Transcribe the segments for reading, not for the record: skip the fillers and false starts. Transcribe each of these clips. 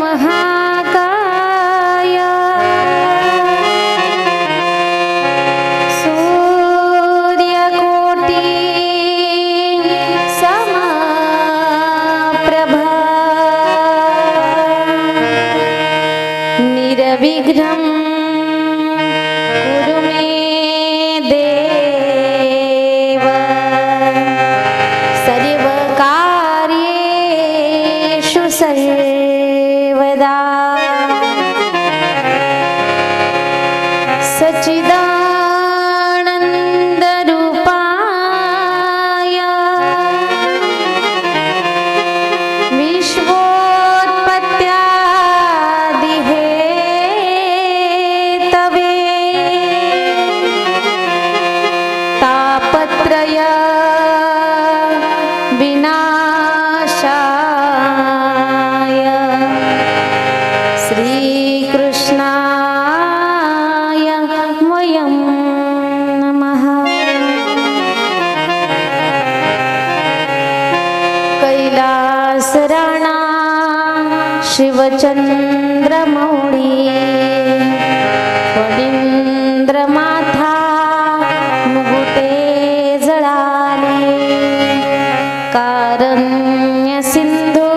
महाकाय सूर्यकोटि समप्रभा निर्विघ्नं कुरु मे देव सर्वकार्येषु सर्वदा सच्चिदानन्दरूपाय विश्वोत्पत्त्यादिहेतवे तापत्रय विनाशाय श्रीकृष्णाय वयं नमः। कैलासराणा शिवचंद्रमौळी फणींद्रमाथा मुकुटे जळाले कारण्य सिंधू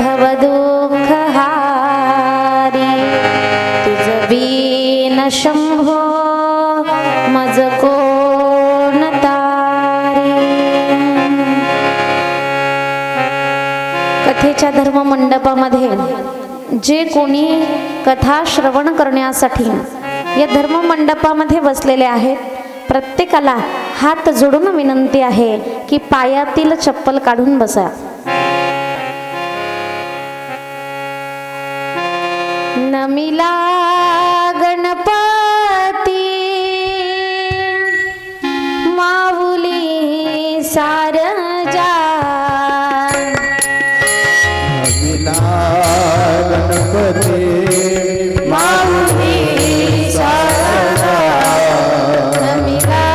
भवदुःखहारी तुझ बीन शंभो मज कोण तारी। कथेच्या धर्म मंडपामध्ये जे कोणी कथा श्रवण करण्यासाठी या धर्म मंडपामध्ये बसलेले आहेत प्रत्येकाला हात जोडून विनंती आहे की पायातील चप्पल काढून बसा। नमिला गणपती माऊली सारजा नमिला गणपती माऊली सारजा नमिला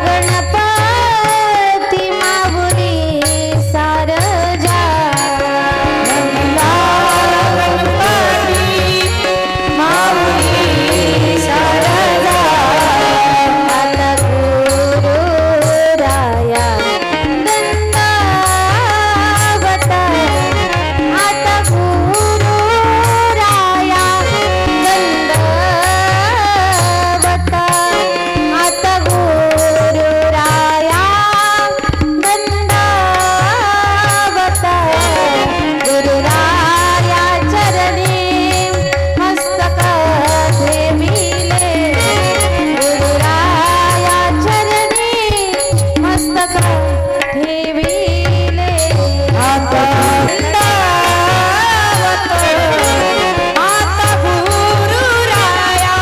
गणपती माऊली सारजा नमिला गणपती माऊली सारजा आता गुरुराया दंडावत आता गुरुराया दंडावत आता गुरुराया दंडावत गुरुराया चरणी मस्तक ठेविले गुरुराया चरणी मस्तक ठेविले आता दंडावत आता गुरुराया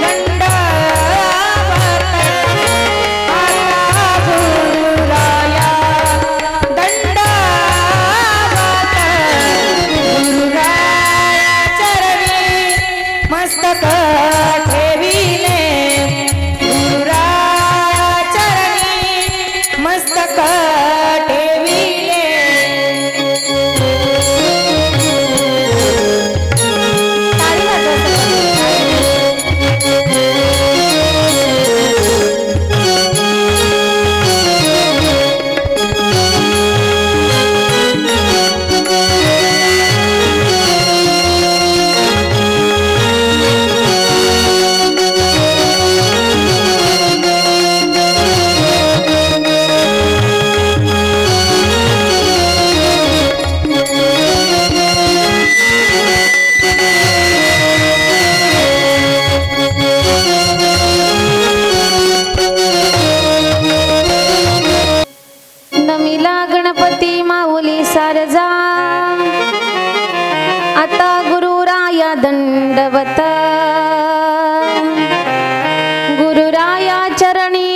दंडावत आता गुरुराया दंडावत गुरुराया चरणी मस्तक ठेविले गुरुराया चरणी मस्तक ठेविले। ताली वाजवा नमिला गणपती माऊली सारजा आता गुरुराया दंडवत गुरुराया चरणी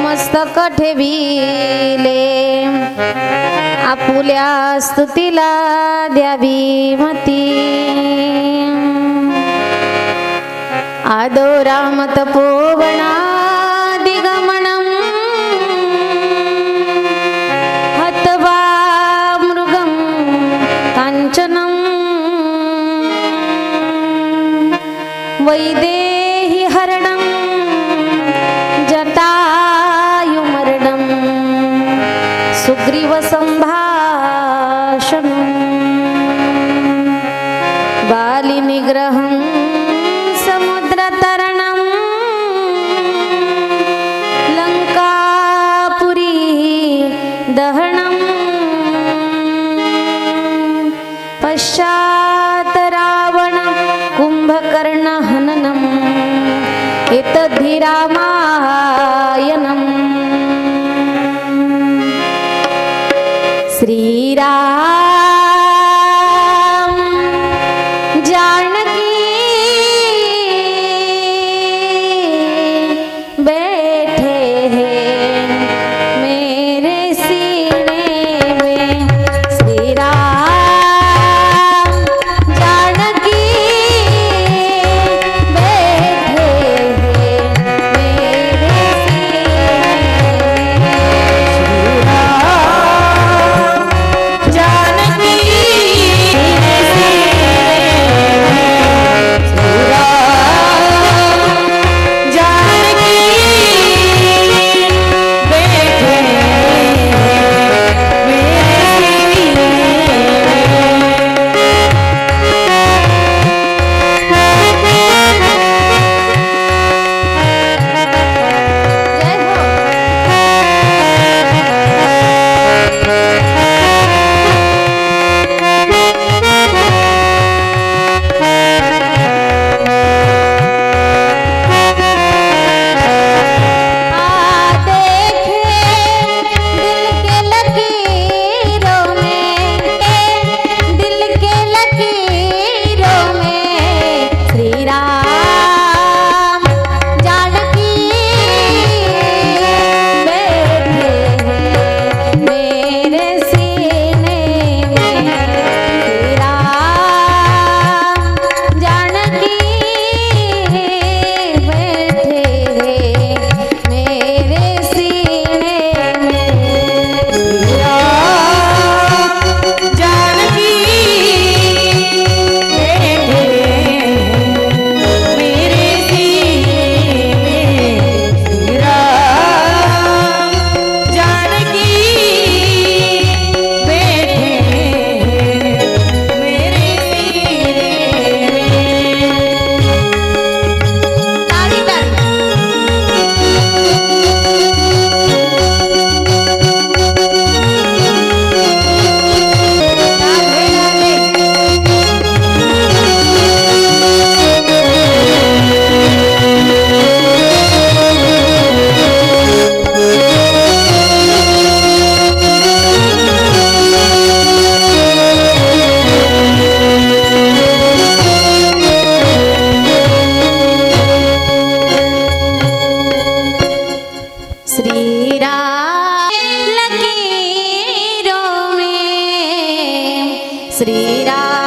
मस्तक ठेविले आपुल्या स्तुतीला द्यावी मती आदोराम तपोवना दिगमनम हतवा मृगम वैदेही हरणं जटायुमरणं सुग्रीव संभाषणं बाली निग्रहं समुद्रतरणं लंकापुरी दहनं पश्चात रावण कुंभकर्ण हननम् एतद्धि रामायणम् श्रीराम जानकी बैठे हैं मेरे सीने में श्रीराम जानकी बैठे हैं मेरे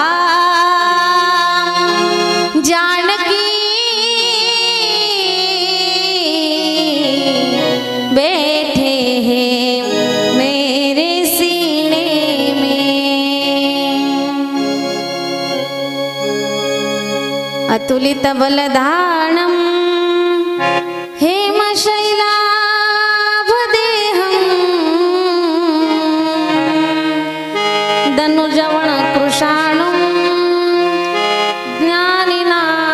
श्रीराम जानकी बैठे हैं मेरे सीने में। अतुलित बलधानम हेमशैलाभदेहं धनुजवण कृशाणुं ज्ञानिनामग्रगण्यं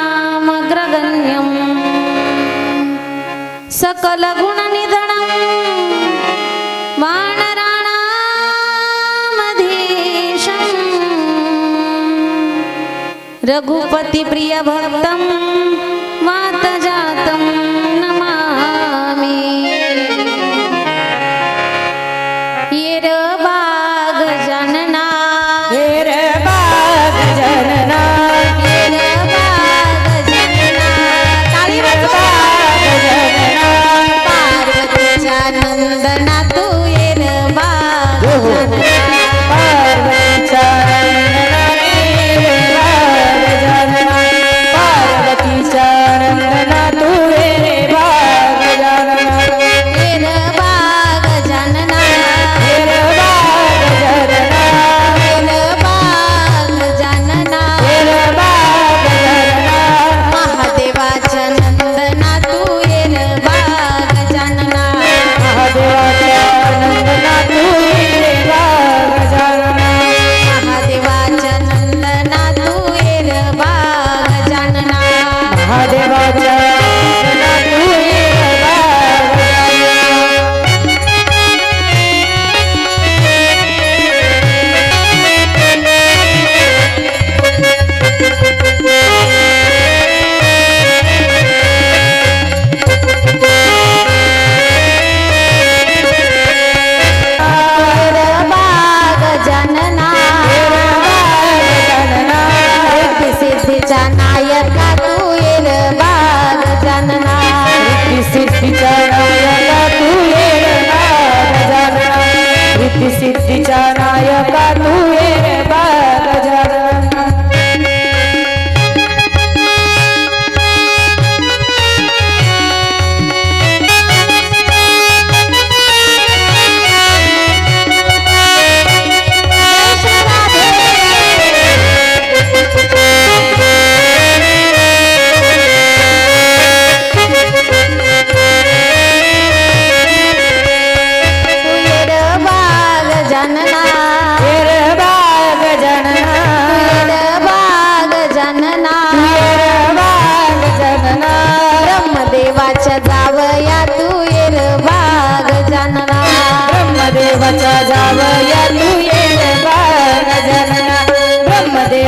सकलगुणनिधनं वानराणामधीशं रघुपतिप्रियभक्तं वातजातं नमामि। ये बाग जनना नंदना तू येर बाग पार्वतीचा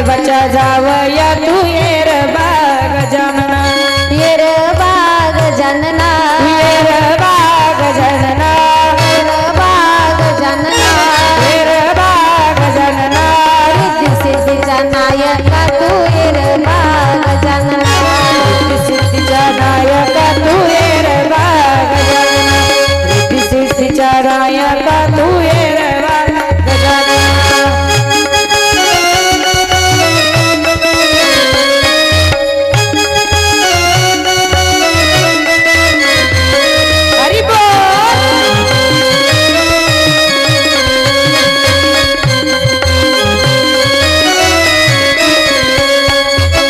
महादेवाच्या जावया तू येर बाग गजानना येर बाग गजानना येर बाग गजानना येर बाग गजानना येर बाग गजानना रिद्धी सिद्धीचा नायका तू येर बाग गजानना सिद्धीच्या नायका तू येर बाग गजानना सिद्धीच्या नायका तू येर बाग गजानना हरी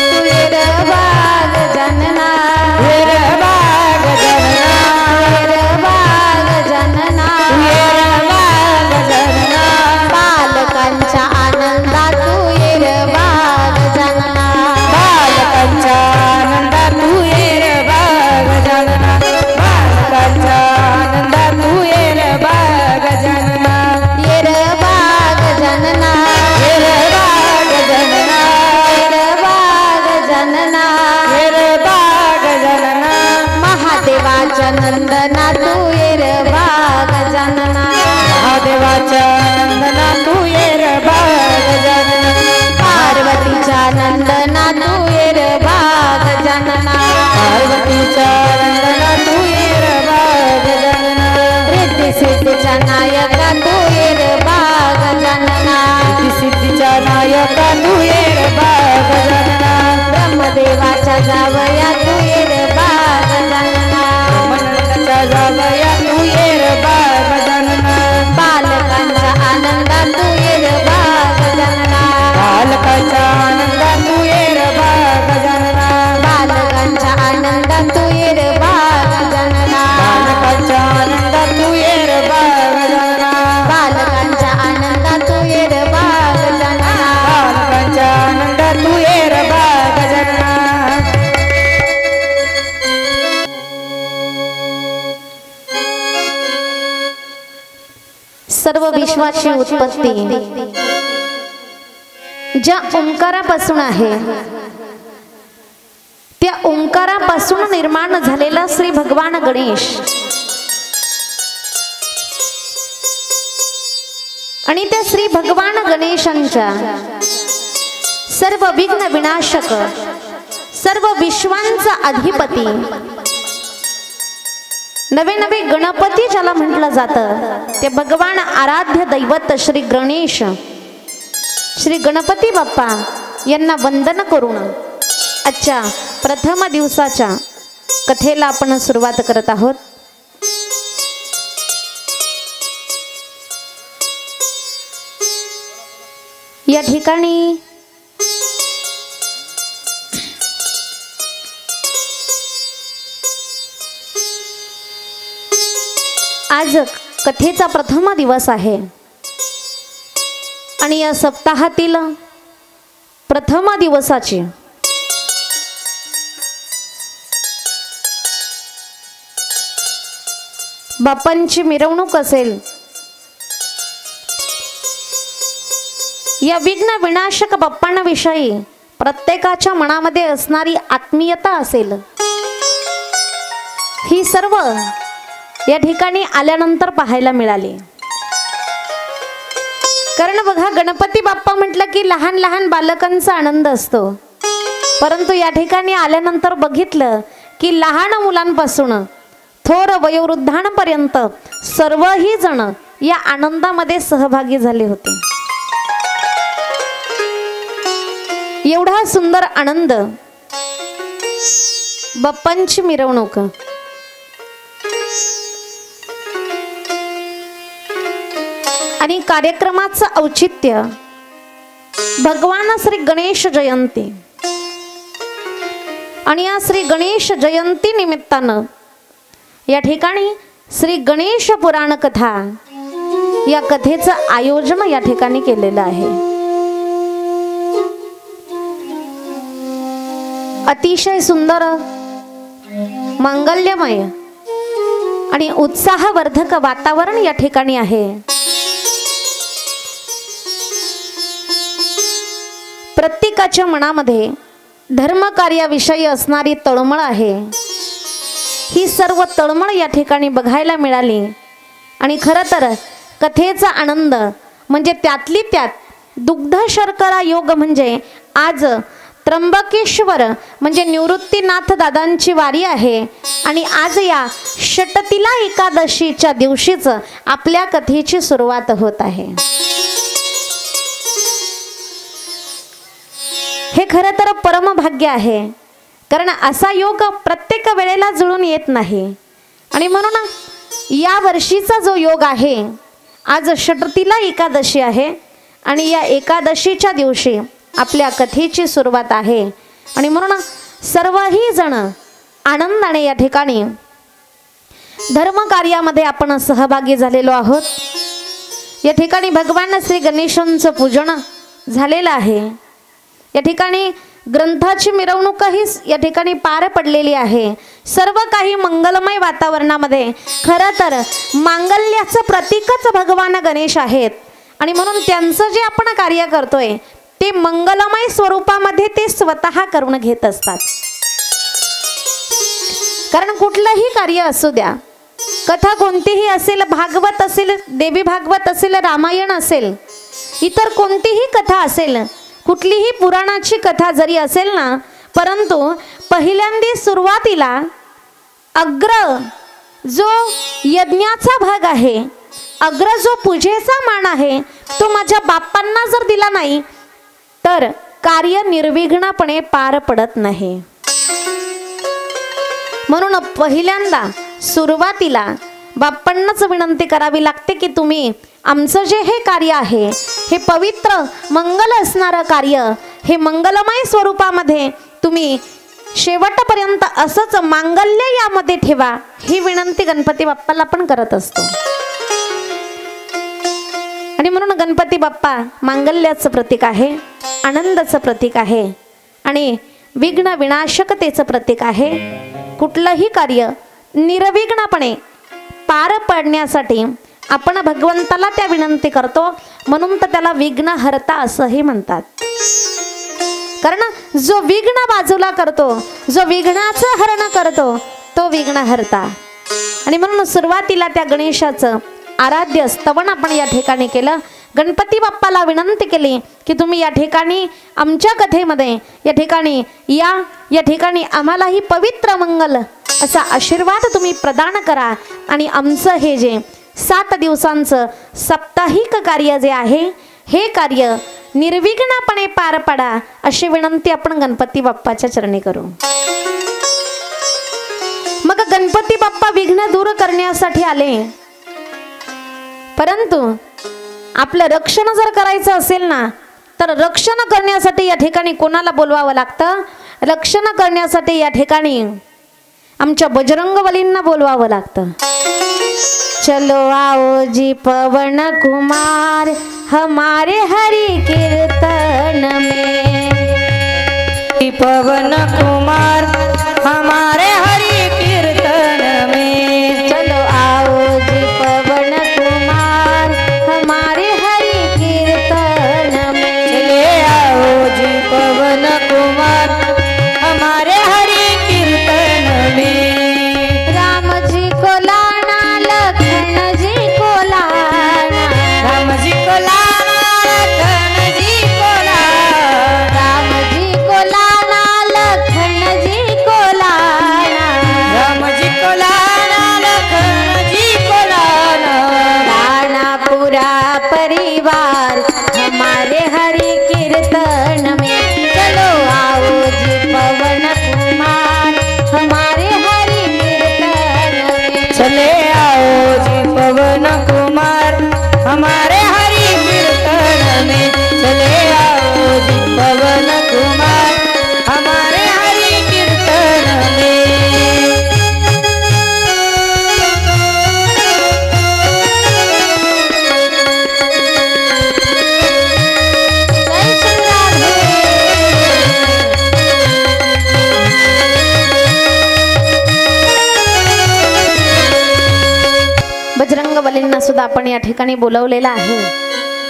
तू येर बाग गजानना येर बाग गजानना येर बाग गजानना येर बाग गजानना बालकांच्या आनंदात तू येर बाग गजानना बालकांच्या आनंदात तू येर बाग गजानना बालकांच्या आनंदात तू येर बाग गजानना येर बाग गजानना येर बाग गजानना येर बाग गजानना येर बाग गजानना महादेवाच्या नंदना तू येर बाग गजानना महादेवाच्या नंदना तू येर बाग गजानना पार्वतीच्या नंदना तू येर बाग गजानना पार्वतीच्या नंदना तू येर बाग गजानना रिद्धी सिद्धीच्या नायका तू येर बाग गजानना सिद्धीच्या नायका तू येर बाग गजानना ब्रह्मदेवाच्या जावया तू येर बाग गजानना मनंदाच्या जावया तू येर बाग गजानना बालकांच्या आनंदात तू येर बाग गजानना बालकाच्या आनंदात तू येर बाग गजानना बालकांच्या आनंदात तू येर बाग गजानना बालकाच्या आनंदात तू येर बाग गजानना बालकांच्या आनंदात तू येर बाग गजानना बालकाच्या आनंदात तू येर बाग गजानना सर्व विश्वाची उत्पत्ती ज्या ओंकारापासून आहे त्या ओंकारापासून निर्माण झालेला श्री भगवान गणेश आणि त्या श्री भगवान गणेशांच्या सर्व विघ्न विनाशक सर्व विश्वांचा अधिपती नवे नवे गणपती ज्याला म्हटलं जातं ते भगवान आराध्य दैवत श्री गणेश श्री गणपती बाप्पा यांना वंदन करून आजच्या प्रथम दिवसाच्या कथेला आपण सुरुवात करत आहोत. या ठिकाणी आज कथेचा प्रथम दिवस आहे आणि या सप्ताहातील प्रथम दिवसाची बाप्पांची मिरवणूक असेल. या विघ्न विनाशक बाप्पांविषयी प्रत्येकाच्या मनामध्ये असणारी आत्मीयता असेल. ही सर्व या ठिकाणी आल्यानंतर पाहायला मिळाली. कारण बघा, गणपती बाप्पा म्हटलं की लहान लहान बालकांचा आनंद असतो, परंतु या ठिकाणी आल्यानंतर बघितलं की लहान मुलांपासून थोर वयोवृद्धांपर्यंत सर्वही जण या आनंदामध्ये सहभागी झाले होते. एवढा सुंदर आनंद, बाप्पांची मिरवणूक. आणि कार्यक्रमाचं औचित्य भगवान श्री गणेश जयंती. आणि या श्री गणेश जयंती निमित्तानं या ठिकाणी श्री गणेश पुराण कथा या कथेचं आयोजन या ठिकाणी केलेलं आहे. अतिशय सुंदर, मंगल्यमय आणि उत्साहवर्धक वातावरण या ठिकाणी आहे. प्रत्येकाच्या मनामध्ये धर्मकार्याविषयी असणारी तळमळ आहे, ही सर्व तळमळ या ठिकाणी बघायला मिळाली. आणि खरं तर कथेचा आनंद म्हणजे त्यातली त्यात दुग्ध शर्करा योग म्हणजे आज त्र्यंबकेश्वर म्हणजे निवृत्तीनाथ दादांची वारी आहे. आणि आज या षटतिला एकादशीच्या दिवशीच आपल्या कथेची सुरुवात होत आहे. हे खरं तर परमभाग्य आहे, कारण असा योग प्रत्येक वेळेला जुळून येत नाही. आणि म्हणून या वर्षीचा जो योग आहे, आज षटतिला एकादशी आहे आणि या एकादशीच्या दिवशी आपल्या कथेची सुरुवात आहे. आणि म्हणून सर्वही जण आनंदाने या ठिकाणी धर्मकार्यामध्ये आपण सहभागी झालेलो आहोत. या ठिकाणी भगवान श्री गणेशांचं पूजन झालेलं आहे. या ठिकाणी ग्रंथाची मिरवणूकही या ठिकाणी पार पडलेली आहे. सर्व काही मंगलमय वातावरणामध्ये. खरं तर मांगल्याचं प्रतीकच भगवान गणेश आहेत आणि म्हणून त्यांचं जे आपण कार्य करतोय ते मंगलमय स्वरूपामध्ये ते स्वतः करून घेत असतात. कारण कुठलंही कार्य असू द्या, कथा कोणतीही असेल, भागवत असेल, देवी भागवत असेल, रामायण असेल, इतर कोणतीही कथा असेल, कुठलीही पुराणाची कथा जरी असेल ना, परंतु पहिल्यांदा सुरुवातीला अग्र जो यज्ञाचा भाग आहे, अग्र जो पूजेचा मान आहे, तो माझ्या बाप्पांना जर दिला नाही तर कार्य निर्विघ्नपणे पार पडत नाही. म्हणून पहिल्यांदा सुरुवातीला बाप्पांनाच विनंती करावी लागते की तुम्ही आमचं जे हे कार्य आहे, हे पवित्र मंगल असणारं कार्य, हे मंगलमय स्वरूपामध्ये तुम्ही शेवटपर्यंत असंच मांगल्य यामध्ये ठेवा, ही विनंती गणपती बाप्पाला पण करत असतो. आणि म्हणून गणपती बाप्पा मांगल्याचं प्रतीक आहे, आनंदाचं प्रतीक आहे आणि विघ्न विनाशकतेचं प्रतीक आहे. कुठलंही कार्य निर्विघ्नपणे पार पडण्यासाठी आपण भगवंताला त्या विनंती करतो, म्हणून तर त्याला विघ्नहर्ता असंही म्हणतात. कारण जो विघ्न बाजूला करतो, जो विघ्नाचं हरण करतो, तो विघ्नहर्ता. आणि म्हणून सुरुवातीला त्या गणेशाचं आराध्य स्तवन आपण या ठिकाणी केलं. गणपती बाप्पाला विनंती केली की तुम्ही या ठिकाणी आमच्या कथेमध्ये या ठिकाणी आम्हालाही पवित्र मंगल असा आशीर्वाद तुम्ही प्रदान करा आणि आमचं हे जे 7 दिवसांचं साप्ताहिक कार्य जे आहे, हे कार्य निर्विघ्नपणे पार पाडा, अशी विनंती आपण गणपती बाप्पाच्या चरणी करू. मग गणपती बाप्पा विघ्न दूर करण्यासाठी आले, परंतु आपलं रक्षण जर करायचं असेल ना, तर रक्षण करण्यासाठी या ठिकाणी कोणाला बोलवावं लागतं? रक्षण करण्यासाठी या ठिकाणी आमच्या बजरंगबलींना बोलवावं लागतं. चलो आओ जी पवन कुमार हमारे हरि कीर्तन में, पवन कुमार हमारे हरि कीर्तन में. चलो आओ जी पवन कुमार हमारे हरि कीर्तन में. चले आओ जी पवन कुमार हमारे हरि कीर्तन में. राम जी को लाना, लखन जी को लाना, राम जी को लाना, लखन जी को लाना, राम जी को लाना, लखन जी को लाना, राम जी को लाना, लखन जी को लाना. लाना पूरा परिवार हमारे हरि कीर्तन में. चलो आओ जी पवन कुमार हमारे हरि कीर्तन में. चले आओ जी पवन कुमार हमारे हरि कीर्तन में. चले आओ जी पवन कुमार हमारे हरि कीर्तन में. जय श्री राधे. बजरंगबलींना सुद्धा आपण या ठिकाणी बोलवलेलं आहे,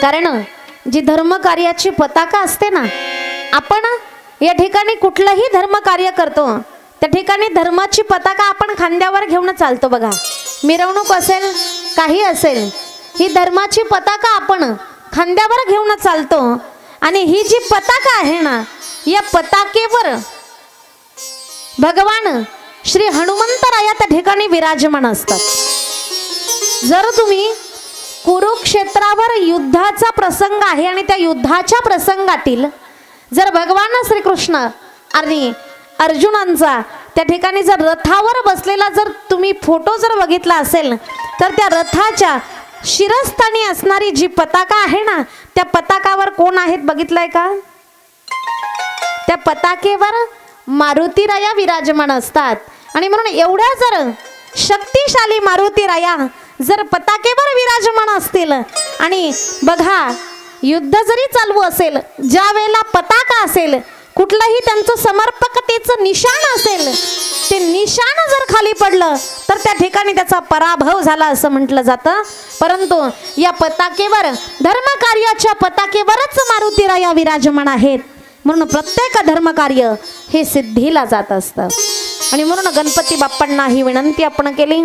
कारण जी धर्मकार्याची पताका असते ना, आपण या ठिकाणी कुठलंही धर्म कार्य करतो त्या ठिकाणी धर्माची पताका आपण खांद्यावर घेऊन चालतो बघा. मिरवणूक असेल काही असेल ही धर्माची पताका आपण खांद्यावर घेऊन चालतो. आणि ही जी पताका आहे ना या पताकेवर भगवान श्री हनुमंतराया त्या ठिकाणी विराजमान असतात. जर तुम्ही कुरुक्षेत्रावर युद्धाचा प्रसंग आहे आणि त्या युद्धाच्या प्रसंगातील जर भगवान श्रीकृष्ण आणि अर्जुनांचा त्या ठिकाणी जर रथावर बसलेला जर तुम्ही फोटो जर बघितला असेल तर त्या रथाच्या शिरस्थानी असणारी जी पताका आहे ना त्या पताकावर कोण आहेत बघितलंय का? त्या पताकेवर मारुतीराया विराजमान असतात. आणि म्हणून एवढ्या जर शक्तिशाली मारुतीराया जर पताकेवर विराजमान असतील आणि बघा युद्ध जरी चालू असेल ज्या वेळेला पताका असेल कुठलंही त्यांचं समर्पकतेचं निशाण असेल ते निशाण जर खाली पडलं तर त्या ठिकाणी त्याचा पराभव झाला असं म्हटलं जातं. परंतु या पताकेवर धर्मकार्याच्या पताकेवरच मारुतीराया विराजमान आहेत म्हणून प्रत्येक धर्मकार्य हे सिद्धीला जात असतं. आणि म्हणून गणपती बाप्पांना ही विनंती आपण केली.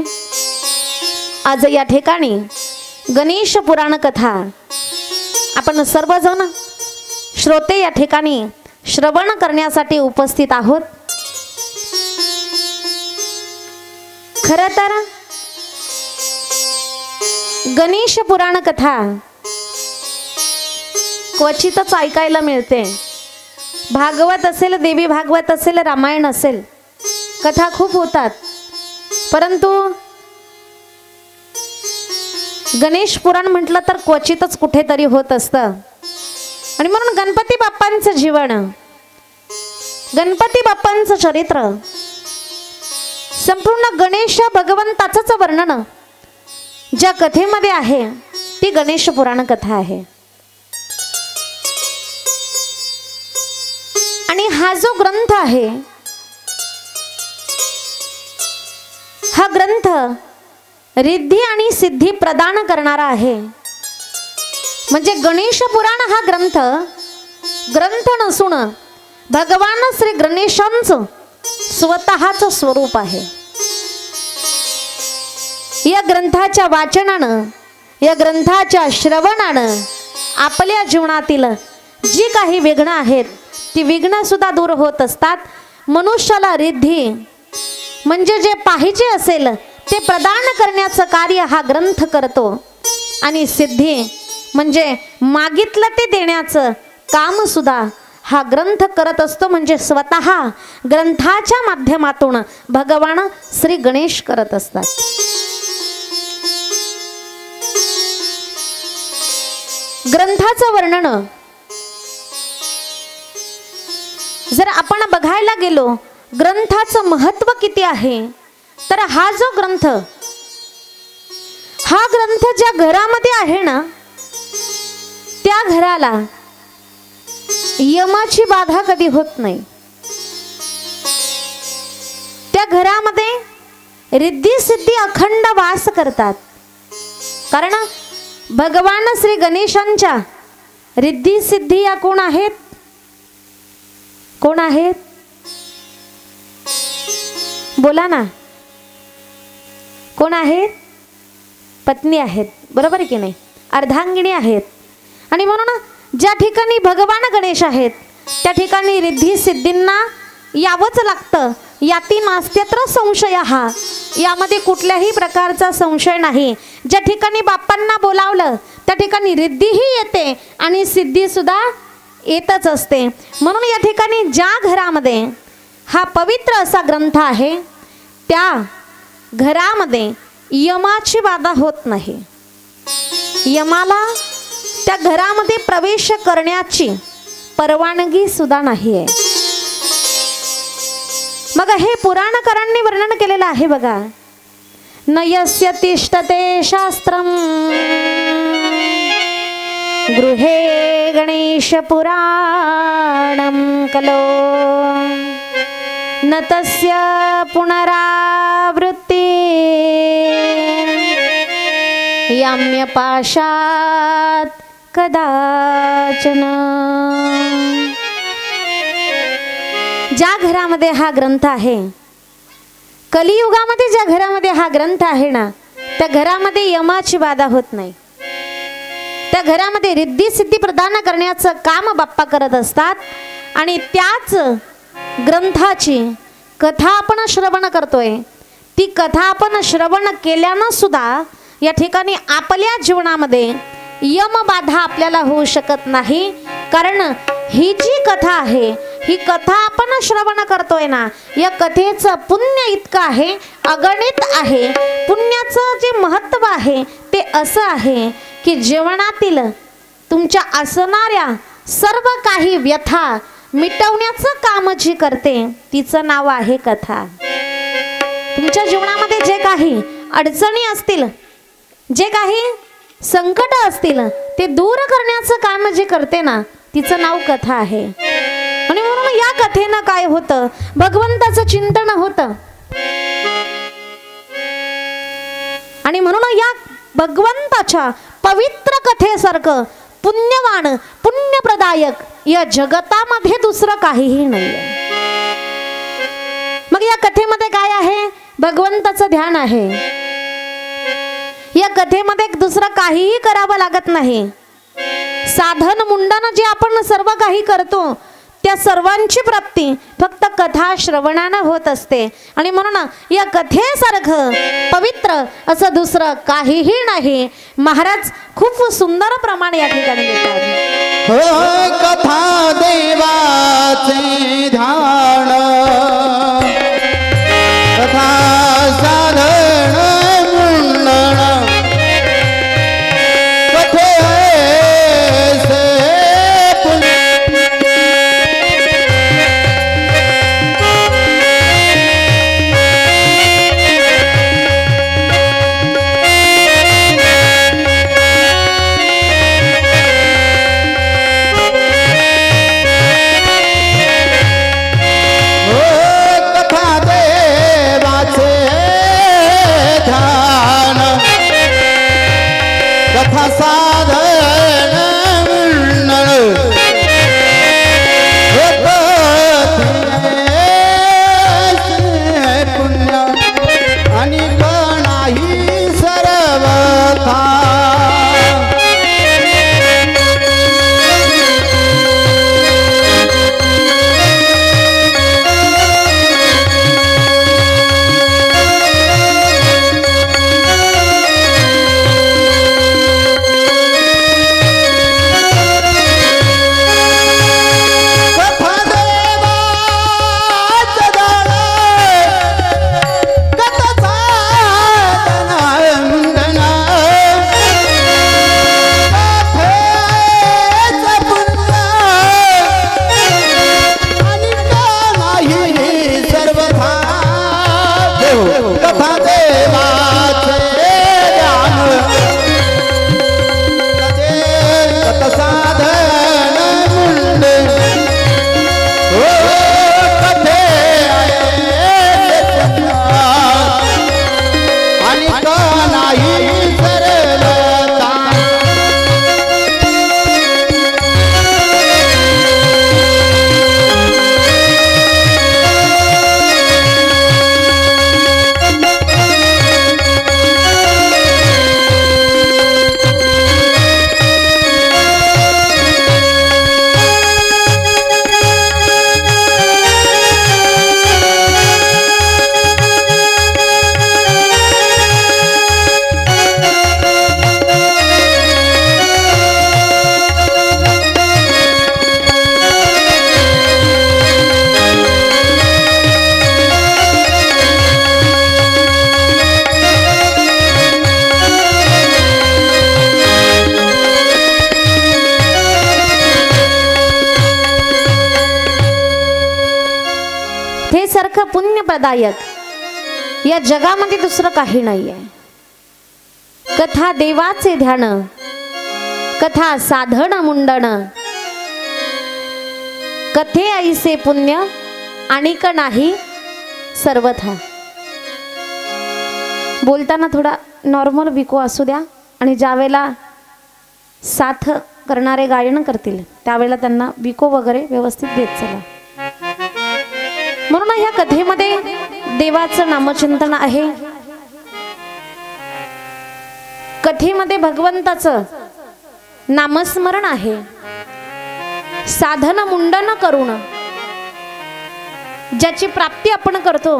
आज या ठिकाणी गणेश पुराण कथा आपण सर्वजण श्रोते या ठिकाणी श्रवण करण्यासाठी उपस्थित आहोत. खरं तर गणेश पुराण कथा क्वचितच ऐकायला मिळते. भागवत असेल देवी भागवत असेल रामायण असेल कथा खूप होतात परंतु गणेश पुराण म्हटलं तर क्वचितच कुठेतरी होत असतं. आणि म्हणून गणपती बाप्पांचं जीवन गणपती बाप्पांचं चरित्र संपूर्ण गणेश भगवंताचंच वर्णन ज्या कथेमध्ये आहे ती गणेश पुराण कथा आहे. आणि हा जो ग्रंथ आहे हा ग्रंथ रिद्धी आणि सिद्धी प्रदान करणारा आहे. म्हणजे गणेश पुराण हा ग्रंथ नसून भगवान श्री गणेशांचं स्वतःचं स्वरूप आहे. या ग्रंथाच्या वाचनानं या ग्रंथाच्या श्रवणानं आपल्या जीवनातील जी काही विघ्न आहेत ती विघ्न सुद्धा दूर होत असतात. मनुष्याला रिद्धी म्हणजे जे पाहिजे असेल ते प्रदान करण्याचं कार्य हा ग्रंथ करतो. आणि सिद्धी म्हणजे मागितलं ते देण्याचं काम सुद्धा हा ग्रंथ करत असतो. म्हणजे स्वतः ग्रंथाच्या माध्यमातून भगवान श्री गणेश करत असतात. ग्रंथाचं वर्णन जर आपण बघायला गेलो ग्रंथाचं महत्त्व किती आहे तर हा जो ग्रंथ ज्या घरामध्ये आहे ना त्या घराला यमाची बाधा कधी होत नाही. त्या घरामध्ये रिद्धी सिद्धी अखंड वास करतात. कारण भगवान श्री गणेशांच्या रिद्धी सिद्धी या कोण आहेत? कोण आहेत? बोला ना. कोण आहेत? पत्नी आहेत, बरोबर की नाही? अर्धांगिनी आहेत. आणि म्हणून ज्या ठिकाणी भगवान गणेश आहेत त्या ठिकाणी रिद्धी सिद्धींना यावंच लागतं. याती नास्त्यत्र संशय हा, यामध्ये कुठल्याही प्रकारचा संशय नाही. ज्या ठिकाणी बाप्पांना बोलावलं त्या ठिकाणी रिद्धीही येते आणि सिद्धी सुद्धा येतच असते. म्हणून या ठिकाणी ज्या घरामध्ये हा पवित्र असा ग्रंथ आहे त्या घरामध्ये यमाची बाधा होत नाही. यमाला त्या घरामध्ये प्रवेश करण्याची परवानगी सुद्धा नाही आहे. मग हे पुराणकारांनी वर्णन केलेलं आहे बघा. न यस्य तिष्ठते शास्त्रम गृहे गणेश पुराणम कलो न तस्य पुनरावृत्ति याम्य पाशात कदाचन. ज्या घरामध्ये हा ग्रंथ आहे, कलियुगामध्ये ज्या घरामध्ये हा ग्रंथ आहे ना, त्या घरामध्ये यमाची बाधा होत नाही. त्या घरामध्ये रिद्धी सिद्धी प्रदान करण्याचं काम बाप्पा करत असतात. आणि त्याच ग्रंथाची कथा आपण श्रवण करतोय. ती कथा आपण श्रवण केल्यानं सुद्धा या ठिकाणी आपल्या जीवनामध्ये यमबाधा आपल्याला होऊ शकत नाही. कारण ही जी कथा आहे, ही कथा आपण श्रवण करतोय ना, या कथेचं पुण्य इतकं आहे, अगणित आहे. पुण्याचं जे महत्त्व आहे ते असं आहे की जीवनातील तुमच्या असणाऱ्या सर्व काही व्यथा मिटवण्याचं काम जी करते तिचं नाव आहे कथा. तुमच्या जीवनामध्ये जे काही अडचणी असतील, जे काही संकट असतील, ते दूर करण्याचं काम जे करते ना, तिचं नाव कथा आहे. आणि म्हणून या कथेनं काय होतं, भगवंताचं चिंतन होतं. आणि म्हणून या भगवंताच्या पवित्र कथेसारखं पुण्यवान पुण्यप्रदायक या जगतामध्ये दुसरं काहीही नाहीये. मग या कथेमध्ये काय आहे, भगवंताचं ध्यान आहे. या कथेमध्ये दुसरं काहीही करावं लागत नाही. साधन मुंडन जे आपण सर्व काही करतो त्या सर्वांची प्राप्ती फक्त कथा श्रवणानं होत असते. आणि म्हणून या कथेसारखं पवित्र असं दुसरं काहीही नाही. महाराज खूप सुंदर प्रमाण या ठिकाणी देतात. हो कथा देवाचे ध्यान, कथा साधन मुंडन, कथे सारखं पुण्यप्रदायक या जगामध्ये दुसरं काही नाहीये. कथा देवाचे ध्यान, कथा साधन मुंडन, कथे ऐसे पुण्य आणिक नाही सर्वथा. बोलताना थोडा नॉर्मल विको असू द्या आणि ज्यावेळेला साथ करणारे गायन करतील त्यावेळेला त्यांना विको वगैरे व्यवस्थित देत चला. म्हणून ह्या कथेमध्ये देवाचं नामचिंतन आहे, कथेमध्ये भगवंताचं नामस्मरण आहे। साधन मुंडन करून ज्याची प्राप्ती आपण करतो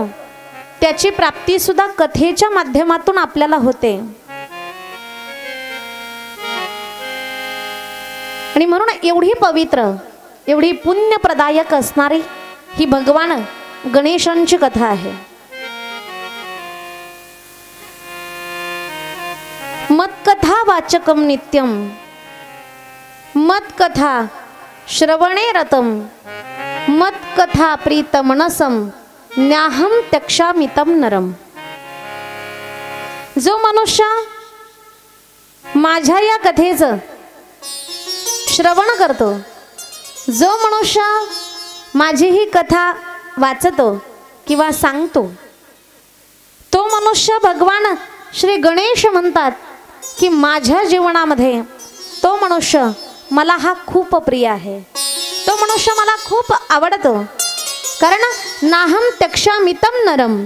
त्याची प्राप्ती सुद्धा कथेच्या माध्यमातून आपल्याला होते। आणि म्हणून एवढी पवित्र, एवढी पुण्यप्रदायक असणारी ही भगवान गणेशांची कथा आहे। मत्कथा वाचकम नित्यम मत्कथा श्रवणे रतम मत्कथा प्रीतमनसम न्याहम त्यक्षामितम नरम। जो मनुष्य माझ्या या कथेचं श्रवण करतो, जो मनुष्य माझी ही कथा वाचतो किंवा सांगतो, तो मनुष्य भगवान श्री गणेश म्हणतात की माझ्या जीवनामध्ये तो मनुष्य मला हा खूप प्रिय आहे, तो मनुष्य मला खूप आवडतो। कारण नाहम त्यक्षामितम नरम,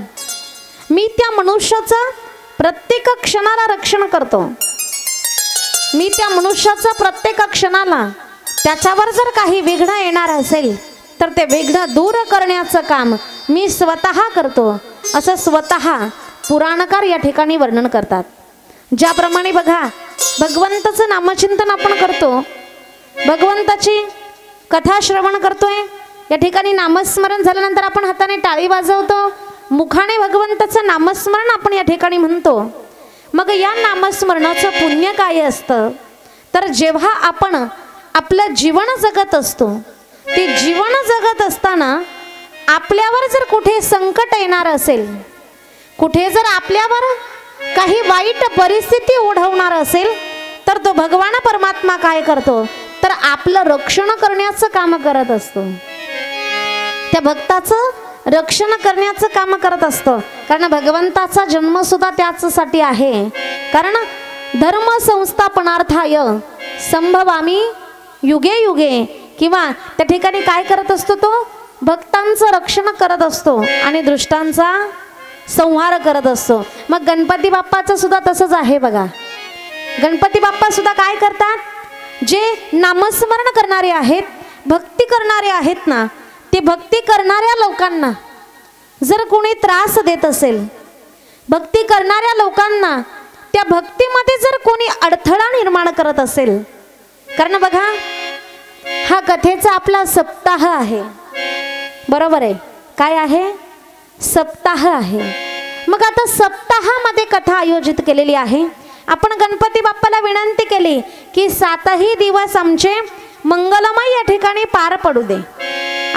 मी त्या मनुष्याचं प्रत्येक क्षणाला रक्षण करतो। मी त्या मनुष्याचं प्रत्येक क्षणाला त्याच्यावर जर काही विघ्न येणार असेल तर ते विघ्न दूर करण्याचं काम मी स्वतः करतो, असं स्वतः पुराणकार या ठिकाणी वर्णन करतात। ज्याप्रमाणे बघा, भगवंताचं नामचिंतन आपण करतो, भगवंताची कथा श्रवण करतोय, या ठिकाणी नामस्मरण झाल्यानंतर आपण हाताने टाळी वाजवतो, मुखाने भगवंताचं नामस्मरण आपण या ठिकाणी म्हणतो। मग या नामस्मरणाचं पुण्य काय असतं तर जेव्हा आपण आपलं जीवन जगत असतो, ते जीवन जगत असताना आपल्यावर जर कुठे संकट येणार असेल, कुठे जर आपल्यावर काही वाईट परिस्थिती ओढवणार असेल तर तो भगवान परमात्मा काय करतो तर आपलं रक्षण करण्याचं काम करत असतो, त्या भक्ताचं रक्षण करण्याचं काम करत असतो। कारण भगवंताचा जन्म सुद्धा त्याचसाठी आहे। कारण धर्म संस्थापनार्थाय संभवामी युगे युगे, किंवा त्या ठिकाणी काय करत असतो तो भक्तांचं रक्षण करत असतो आणि दुष्टांचा संहार करत असतो। मग गणपती बाप्पाचं सुद्धा तसंच आहे बघा। गणपती बाप्पा सुद्धा काय करतात, जे नामस्मरण करणारे आहेत, भक्ती करणारे आहेत ना, ते भक्ती करणाऱ्या लोकांना जर कोणी त्रास देत असेल, भक्ती करणाऱ्या लोकांना त्या भक्तीमध्ये जर कोणी अडथळा निर्माण करत असेल, कारण बघा हा कथेचा आपला सप्ताह आहे, बरोबर आहे, काय आहे सप्ताह आहे। मग आता सप्ताहामध्ये कथा आयोजित केलेली आहे। आपण गणपती बाप्पाला विनंती केली की 7ही दिवस आमचे मंगलमय या ठिकाणी पार पडू दे।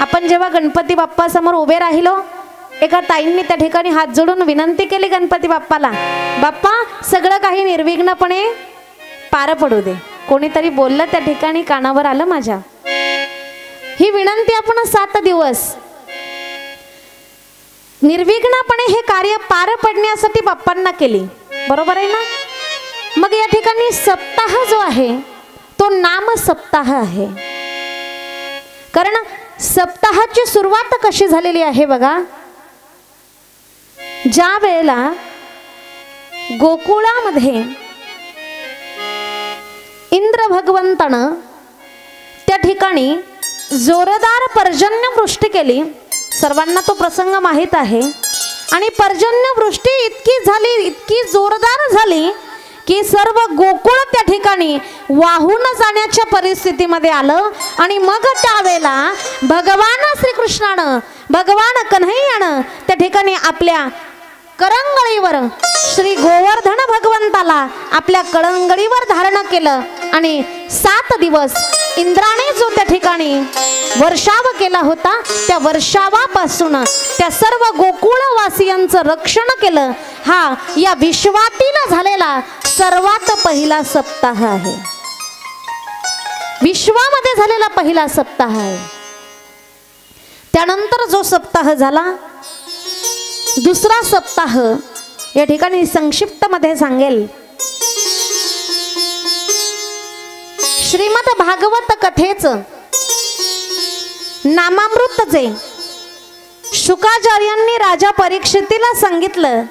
आपण जेव्हा गणपती बाप्पा समोर उभे राहिलो, एका ताईंनी त्या ठिकाणी हात जोडून विनंती केली गणपती बाप्पाला, बाप्पा सगळं काही निर्विघ्नपणे पार पडू दे। कोणीतरी बोललं त्या ठिकाणी कानावर आलं माझ्या, ही विनंती आपण 7 दिवस निर्विघ्नपणे हे कार्य पार पडण्यासाठी बाप्पांना केली, बरोबर आहे ना। मग या ठिकाणी सप्ताह जो आहे तो नाम सप्ताह आहे। कारण सप्ताहाची सुरुवात कशी झालेली आहे बघा, ज्या वेळेला गोकुळामध्ये इंद्र भगवंतानं त्या ठिकाणी जोरदार पर्जन्यवृष्टी केली, सर्वांना तो प्रसंग माहित आहे। आणि पर्जन्यवृष्टी इतकी झाली, इतकी जोरदार झाली की सर्व गोकुळ त्या ठिकाणी वाहून जाण्याच्या परिस्थितीमध्ये आलं। आणि मग त्यावेळेला भगवान श्रीकृष्णानं, भगवान कन्हैयानं त्या ठिकाणी आपल्या करंगळीवर श्री गोवर्धन भगवंताला आपल्या कळंगळीवर धारण केलं आणि 7 दिवस इंद्राने जो त्या ठिकाणी वर्षाव केला होता, त्या वर्षावापासून त्या सर्व गोकुळवासियांचं रक्षण केलं। हा या विश्वातील झालेला सर्वात पहिला सप्ताह आहे, विश्वामध्ये झालेला पहिला सप्ताह आहे। त्यानंतर जो सप्ताह झाला, दुसरा सप्ताह या ठिकाणी संक्षिप्त मध्ये सांगेल। श्रीमद भागवत कथेचं नामामृत जे शुकाचार्यांनी राजा परीक्षितीला सांगितलं,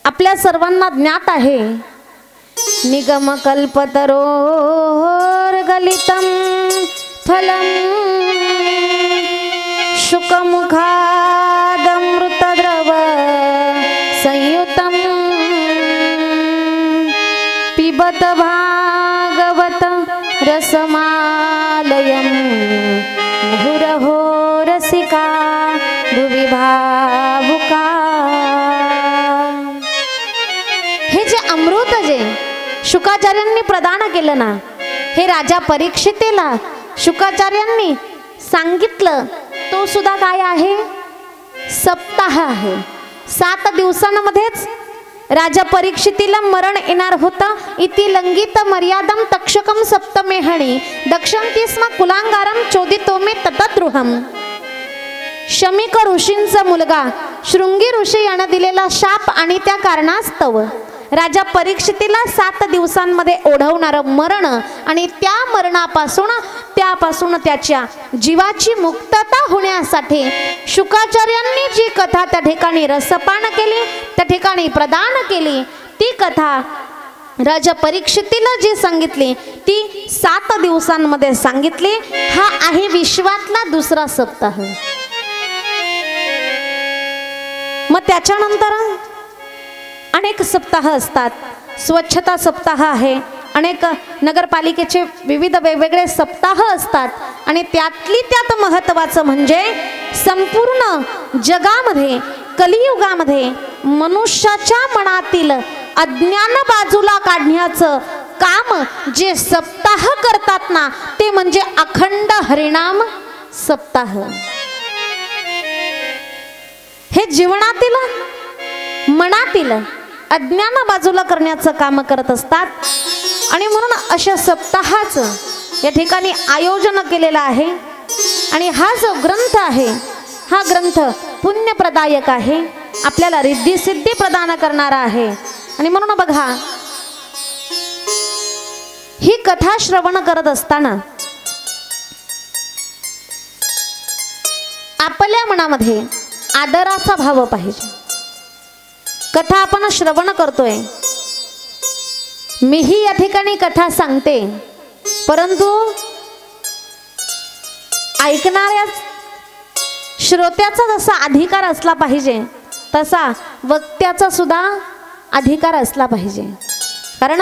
आपल्या सर्वांना ज्ञात आहे, निगम कल्पतरोर गलितम फलम शुकमुखादमृतद्रव संयुतम पिबत भागवत रसमालयम मुहुरहो रसिका भुवि भावुका। हे जे अमृत जे शुकाचार्यांनी प्रदान केलं ना, हे राजा परीक्षितीला शुकाचार्यांनी सांगितलं, तो सुद्धा काय आहे, सप्ताह आहे। 7 दिवसांमध्येच राजा परीक्षितीला मरण येणार होतं। इति लंघित मर्यादम तक्षकम सप्तमेहणी दक्षंती स्म कुलांगारम चोदितो मे ततद्रुहम। शमिक ऋषींचा मुलगा शृंगी ऋषी यानं दिलेला शाप आणि त्या कारणास्तव राजा परीक्षितीला 7 दिवसांमध्ये ओढवणारं मरण आणि त्या मरणापासून त्याच्या जीवाची मुक्तता होण्यासाठी शुकाचार्यांनी जी कथा त्या ठिकाणी रसपान केली, त्या ठिकाणी प्रदान केली, ती कथा राजा परीक्षितीला जी सांगितली ती 7 दिवसांमध्ये सांगितली। हा आहे विश्वातला दुसरा सप्ताह। मग त्याच्यानंतर अनेक सप्ताह असतात। स्वच्छता सप्ताह आहे, अनेक नगरपालिकेचे विविध वेगवेगळे सप्ताह असतात आणि त्यातली त्यात महत्त्वाचं म्हणजे संपूर्ण जगामध्ये कलियुगामध्ये मनुष्याच्या मनातील अज्ञान बाजूला काढण्याचं काम जे सप्ताह करतात ना, ते म्हणजे अखंड हरिनाम सप्ताह। हे जीवनातील मनातील अज्ञान बाजूला करण्याचं काम करत असतात आणि म्हणून अशा सप्ताहाचं या ठिकाणी आयोजन केलेलं आहे। आणि हा जो ग्रंथ आहे, हा ग्रंथ पुण्यप्रदायक आहे, आपल्याला रिद्धी सिद्धी प्रदान करणारा आहे। आणि म्हणून बघा, ही कथा श्रवण करत असताना आपल्या मनामध्ये आदराचा भाव पाहिजे। कथा आपण श्रवण करतोय, मीही या ठिकाणी कथा सांगते, परंतु ऐकणाऱ्या श्रोत्याचा जसा अधिकार असला पाहिजे तसा वक्त्याचा सुद्धा अधिकार असला पाहिजे। कारण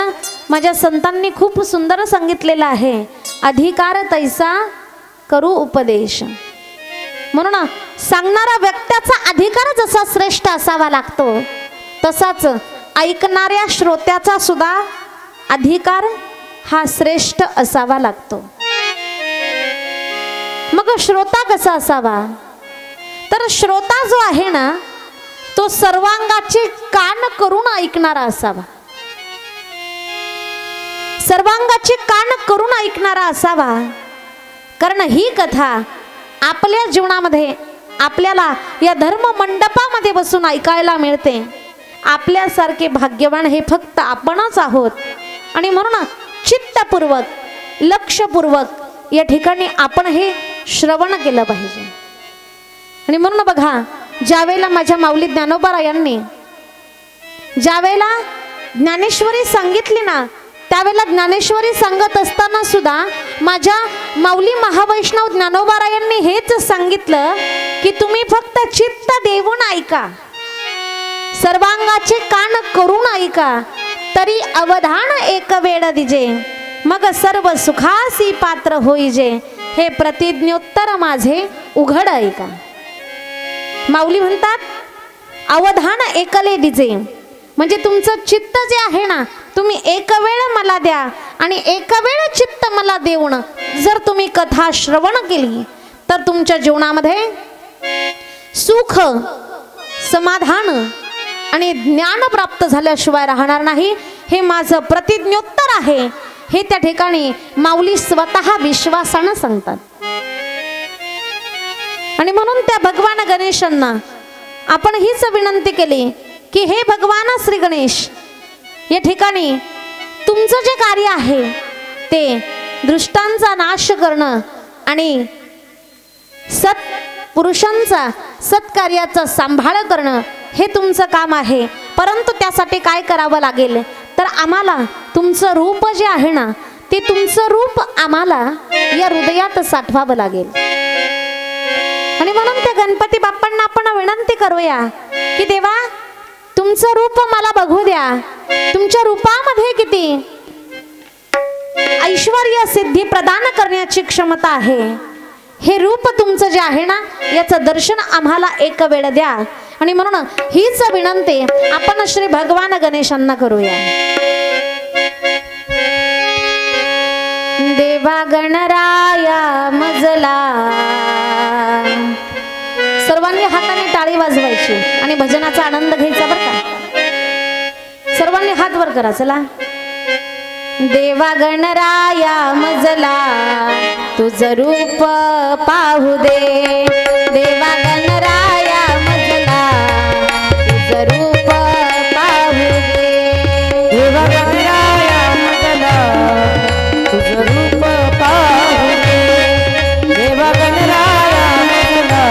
माझ्या संतांनी खूप सुंदर सांगितलेलं आहे, अधिकार तैसा करू उपदेश। म्हणून सांगणारा वक्त्याचा अधिकार जसा श्रेष्ठ असावा लागतो, तसाच ऐकणाऱ्या श्रोत्याचा सुद्धा अधिकार हा श्रेष्ठ असावा लागतो। मग श्रोता कसा असावा, तर श्रोता जो आहे ना, तो सर्वांगाचे कान करून ऐकणारा असावा, सर्वांगाचे कान करून ऐकणारा असावा। कारण ही कथा आपल्या जीवनामध्ये आपल्याला या धर्म मंडपामध्ये बसून ऐकायला मिळते। आपल्यासारखे भाग्यवान हे फक्त आपणच आहोत। आणि म्हणून चित्तपूर्वक लक्षपूर्वक या ठिकाणी आपण हे श्रवण केलं पाहिजे। आणि म्हणून बघा, ज्यावेळेला माझ्या माऊली ज्ञानोबारायांनी ज्यावेळेला ज्ञानेश्वरी सांगितली ना, त्यावेळेला ज्ञानेश्वरी सांगत असताना सुद्धा माझ्या माऊली महावैष्णव ज्ञानोबारायांनी हेच सांगितलं की तुम्ही फक्त चित्त देऊन ऐका, सर्वांगाचे कान करून ऐका, तरी अवधान एक वेळ दिजे, मग सर्व सुखासी पात्र होईजे, हे प्रतिज्ञोत्तर माझे उघड ऐका। माऊली म्हणतात अवधान एकले दिजे, म्हणजे तुमचं चित्त जे आहे ना, तुम्ही एक वेळ मला द्या आणि एक वेळ चित्त मला देऊन जर तुम्ही कथा श्रवण केली तर तुमच्या जीवनामध्ये सुख, समाधान आणि ज्ञान प्राप्त झाल्याशिवाय राहणार नाही। हे माझं प्रतिज्ञोत्तर आहे, हे त्या ठिकाणी माऊली स्वतः विश्वासानं सांगतात। आणि म्हणून त्या भगवान गणेशांना आपण हीच विनंती केली की हे भगवान श्री गणेश, या ठिकाणी तुमचं जे कार्य आहे ते दृष्टांचा नाश करणं आणि पुरुषांचा सत्कार्याचा सांभाळ करणं हे तुमचं काम आहे. परंतु त्यासाठी काय करावं लागेल तर आम्हाला तुमचं रूप जे आहे ना ते तुमचं रूप आम्हाला या हृदयात साठवावं लागेल. आणि म्हणून त्या गणपती बाप्पांना आपण विनंती करूया की देवा तुमचं रूप मला बघू द्या. तुमच्या रूपामध्ये किती ऐश्वर्य सिद्धी प्रदान करण्याची क्षमता आहे. हे रूप तुमचं जे आहे ना याचं दर्शन आम्हाला एक वेळ द्या. आणि म्हणून हीच विनंती आपण श्री भगवान गणेशांना करूया. देवा गणराया मजला. सर्वांनी हाताने टाळी वाजवायची आणि भजनाचा आनंद घ्यायचा बरं का. सर्वांनी हात वर करा. चला. देवा गणराया मजला तुझं रूप पाहू दे. देवा गणराया मजला तुझं रूप पाहू दे. देवा गणराया मजला तुझं रूप पाहू दे. देवा गणराया मजला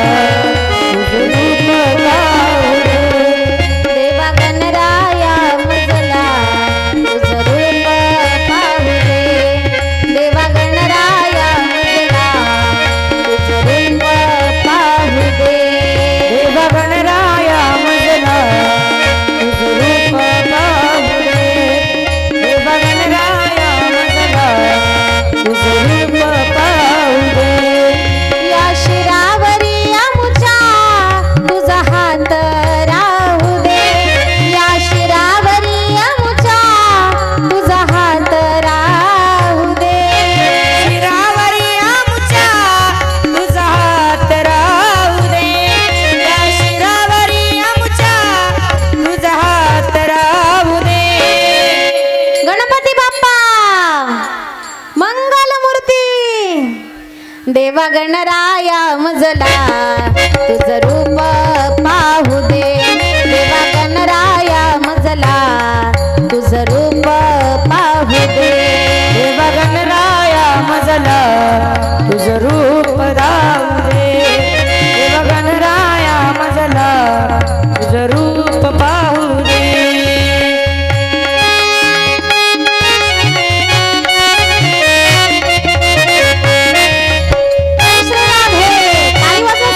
तुझं रूप पाहू दे. देवा गणराया मजला तुझं रूप पाहू दे. देवा गणराया मजला तुझं रूप पाहू दे. देवा गणराया मजला तुझं रूप पाहू दे. देवा गणराया मजला तुझं रूप पाहू दे. या शिरावरी आमुच्या तुझा हात राहू दे. या शिरावरी आमुच्या तुझा हात राहू दे. शिरावरी आमुच्या तुझा हात राहू दे. या शिरावरी आमुच्या तुझा हात राहू दे. गणपती बाप्पा मंगल मूर्ती. देवा गणराया मजला तुझं रूप पाहू दे. देवा गणराया मजला तुझं रूप पाहू दे. देवा गणराया मजला तुझं रूप राहू दे. देवा गणराया मजला तुझं रूप पाहू दे. श्री राधे. टाळी वाजवा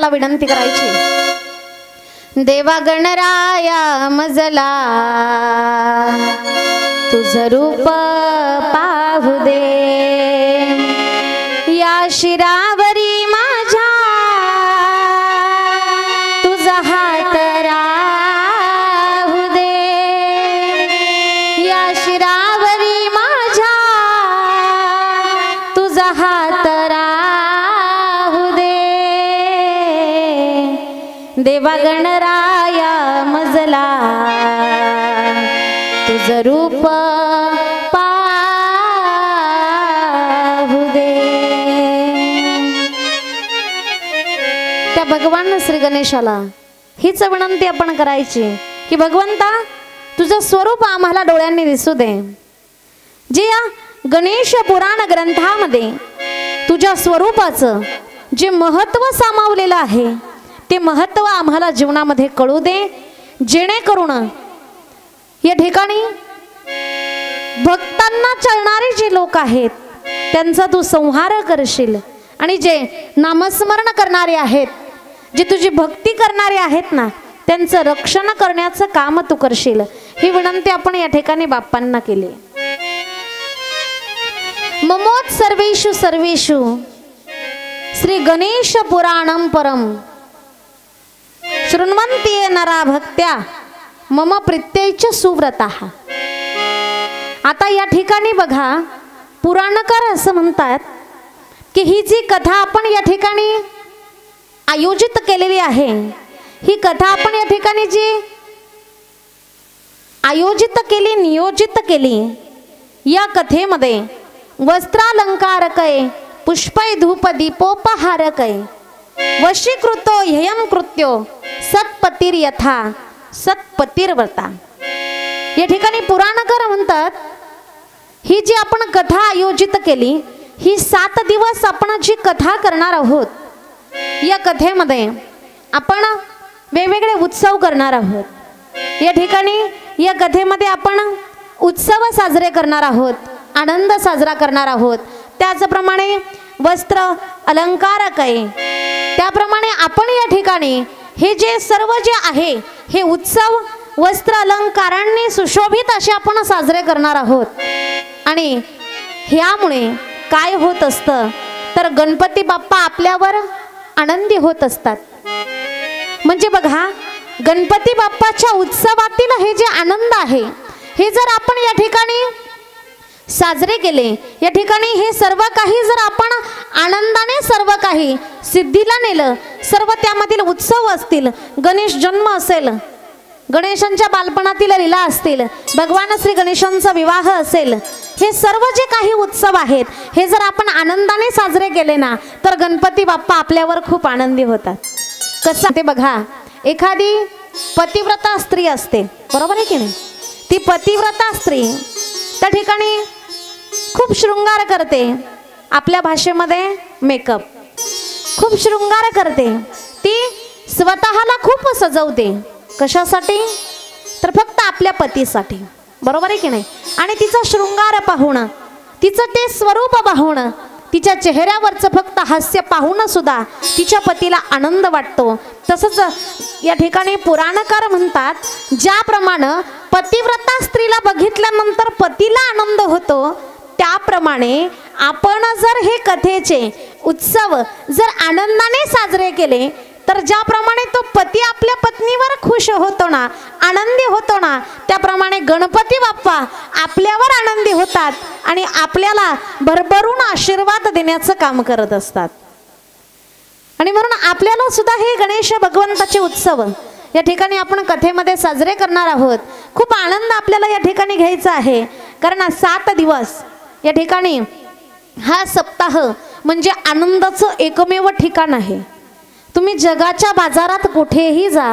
विनंती करायची, देवा गणराया मजला तुझं रूप पाहू दे, या शिरावरी माझ्या तुझा हात राहू दे, या शिरावरी माझ्या तुझा हात राहू दे, देवा गणराया मजला तुझं रूप पाहू दे. त्या भगवान श्री गणेशाला हीच विनंती आपण करायची की भगवंता तुझं स्वरूप आम्हाला डोळ्यांनी दिसू दे. जे या गणेश पुराण ग्रंथामध्ये तुझ्या स्वरूपाचं जे महत्त्व सामावलेलं आहे ते महत्त्व आम्हाला जीवनामध्ये कळू दे, जेणेकरून या ठिकाणी भक्तांना चालणारे जे लोक आहेत त्यांचा तू संहार करशील, आणि जे नामस्मरण करणारे आहेत, जे तुझी भक्ती करणारे आहेत ना, त्यांचं रक्षण करण्याचं काम तू करशील. ही विनंती आपण या ठिकाणी बाप्पांना केली. ममोत सर्वेषु सर्वेषु श्री गणेश पुराणम परम शृण्वन्ति नरा भक्त्या मम प्रीत्यैच सुव्रताः. आता या ठिकाणी बघा, पुराणकार असं म्हणतात की ही जी कथा आपण या ठिकाणी आयोजित केलेली आहे, ही कथा आपण या ठिकाणी जी आयोजित केली, नियोजित केली, या कथेमध्ये वस्त्रालंकारकै पुष्पै धूप दीपोपहारकै वशीकृतो ह्ययं कृत्यो सत्पतिर्यथा सत्पतिर्व्रता. या ठिकाणी पुराणकार म्हणतात ही जी आपण कथा आयोजित केली, ही 7 दिवस आपण जी कथा करणार आहोत, या कथेमध्ये आपण वेगवेगळे उत्सव करणार आहोत. या ठिकाणी या कथेमध्ये आपण उत्सव साजरे करणार आहोत, आनंद साजरा करणार आहोत. त्याचप्रमाणे वस्त्र अलंकार काय, त्याप्रमाणे आपण या ठिकाणी हे जे सर्व जे आहे हे उत्सव वस्त्र अलंकारांनी सुशोभित असे आपण साजरे करणार आहोत. आणि ह्यामुळे काय होत असतं तर गणपती बाप्पा आपल्यावर आनंदी होत असतात. म्हणजे बघा, गणपती बाप्पाच्या उत्सवातील हे जे आनंद आहे हे जर आपण या ठिकाणी साजरे केले, या ठिकाणी हे सर्व काही जर आपण आनंदाने सर्व काही सिद्धीला नेलं, सर्व त्यामधील उत्सव असतील, गणेश जन्म असेल, गणेशांच्या बालपणातील लीला असतील, भगवान श्री गणेशांचा विवाह असेल, हे सर्व जे काही उत्सव आहेत हे जर आपण आनंदाने साजरे केले ना, तर गणपती बाप्पा आपल्यावर खूप आनंदी होतात. कसं ते बघा, एखादी पतिव्रता स्त्री असते, बरोबर आहे की नाही? ती पतिव्रता स्त्री त्या ठिकाणी खूप शृंगार करते, आपल्या भाषेमध्ये मेकअप, खूप शृंगार करते, ती स्वतःला खूप सजवते. कशासाठी? तर फक्त आपल्या पतीसाठी, बरोबर आहे की नाही? आणि तिचा शृंगार पाहून, तिचं ते स्वरूप पाहून, तिच्या चेहऱ्यावरचं फक्त हास्य पाहून सुद्धा तिच्या पतीला आनंद वाटतो. तसंच या ठिकाणी पुराणकार म्हणतात, ज्याप्रमाणे पतिव्रता स्त्रीला बघितल्यानंतर पतीला आनंद होतो, त्याप्रमाणे आपण जर हे कथेचे उत्सव जर आनंदाने साजरे केले, तर ज्याप्रमाणे तो पती आपल्या पत्नीवर खुश होतो ना, आनंदी होतो ना, त्याप्रमाणे गणपती बाप्पा आपल्यावर आनंदी होतात आणि आपल्याला भरभरून आशीर्वाद देण्याचं काम करत असतात. आणि म्हणून आपल्याला सुद्धा हे गणेश भगवंताचे उत्सव या ठिकाणी आपण कथेमध्ये साजरे करणार आहोत. खूप आनंद आपल्याला या ठिकाणी घ्यायचा आहे, कारण 7 दिवस या ठिकाणी हा सप्ताह म्हणजे आनंदाचं एकमेव ठिकाण आहे. तुम्ही जगाच्या बाजारात कुठेही जा,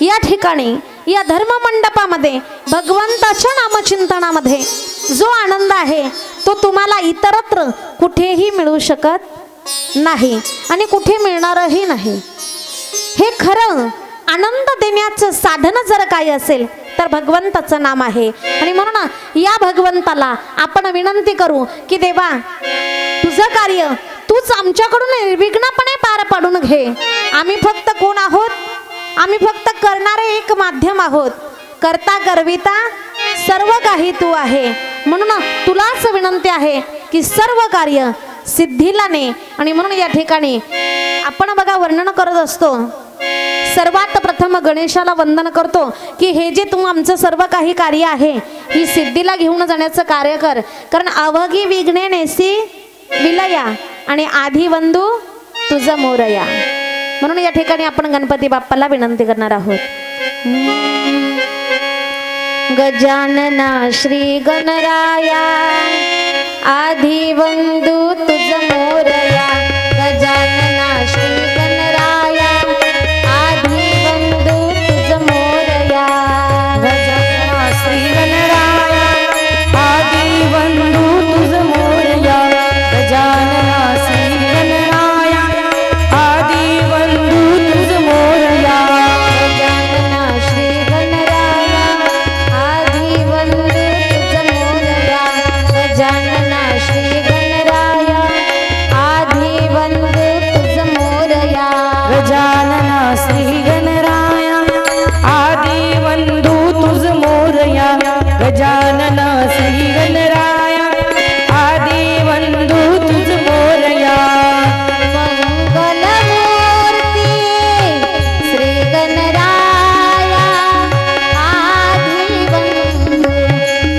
या ठिकाणी या धर्म मंडपामध्ये भगवंताच्या नामचिंतनामध्ये जो आनंद आहे तो तुम्हाला इतरत्र कुठेही मिळू शकत नाही आणि कुठे मिळणारही नाही. हे खरं आनंद देण्याचं साधन जर काही असेल तर भगवंताचं नाम आहे. आणि म्हणून या भगवंताला आपण विनंती करू की देवा, तुझं कार्य तू तूच आमच्याकडून निर्विघ्नपणे पार पाडून घे. आम्ही फक्त कोण आहोत? आम्ही फक्त करणारे एक माध्यम आहोत. करता करविता सर्व काही तू आहे. म्हणून तुलाच विनंती आहे की सर्व कार्य सिद्धीला ने. आणि म्हणून या ठिकाणी आपण बघा वर्णन करत असतो, सर्वात प्रथम गणेशाला वंदन करतो की हे जे तू आमचं सर्व काही कार्य आहे ही सिद्धीला घेऊन जाण्याचं कार्य कर. कारण अवघी विघ्ने नेसी विलया आणि आधी वंदू तुझं मोरया. म्हणून या ठिकाणी आपण गणपती बाप्पाला विनंती करणार आहोत. गजानना श्री गणराया आधी वंदू तुझं मोरया. गजानना श्री गणराया आधी वंदू तुझं मोरया. गजानना श्री गणराया आदी वंदू तुझ मोरया. गजानना श्री गणराया आदी वंदू तुझ मोरया. गजानना श्री गणराया आधी वंदू तुझं मोरया. गजानना श्री गणराया आधी वंदू तुझं मोरया. गजानना श्री गणराया आदी वंदू तुझ मोरया. गजानना श्री गणराया आदी वंदू तुझ मोरया. मंगलमूर्ती श्री गणराया आधी वंदू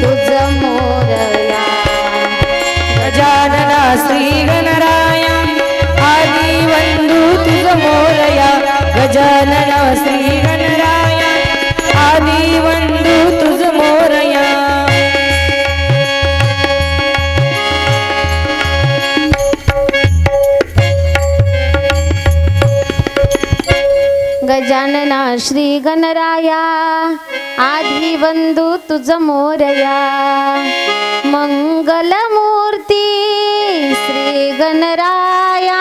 तुझं मोरया. गजानना श्री गणराया आदी वंदू तुझ मोरया. गजानना श्री गणराया आदी वंदू तुझ मोरया. गजानना श्री गणराया आधी वंदू तुझं मोरया. मंगलमूर्ती श्री गणराया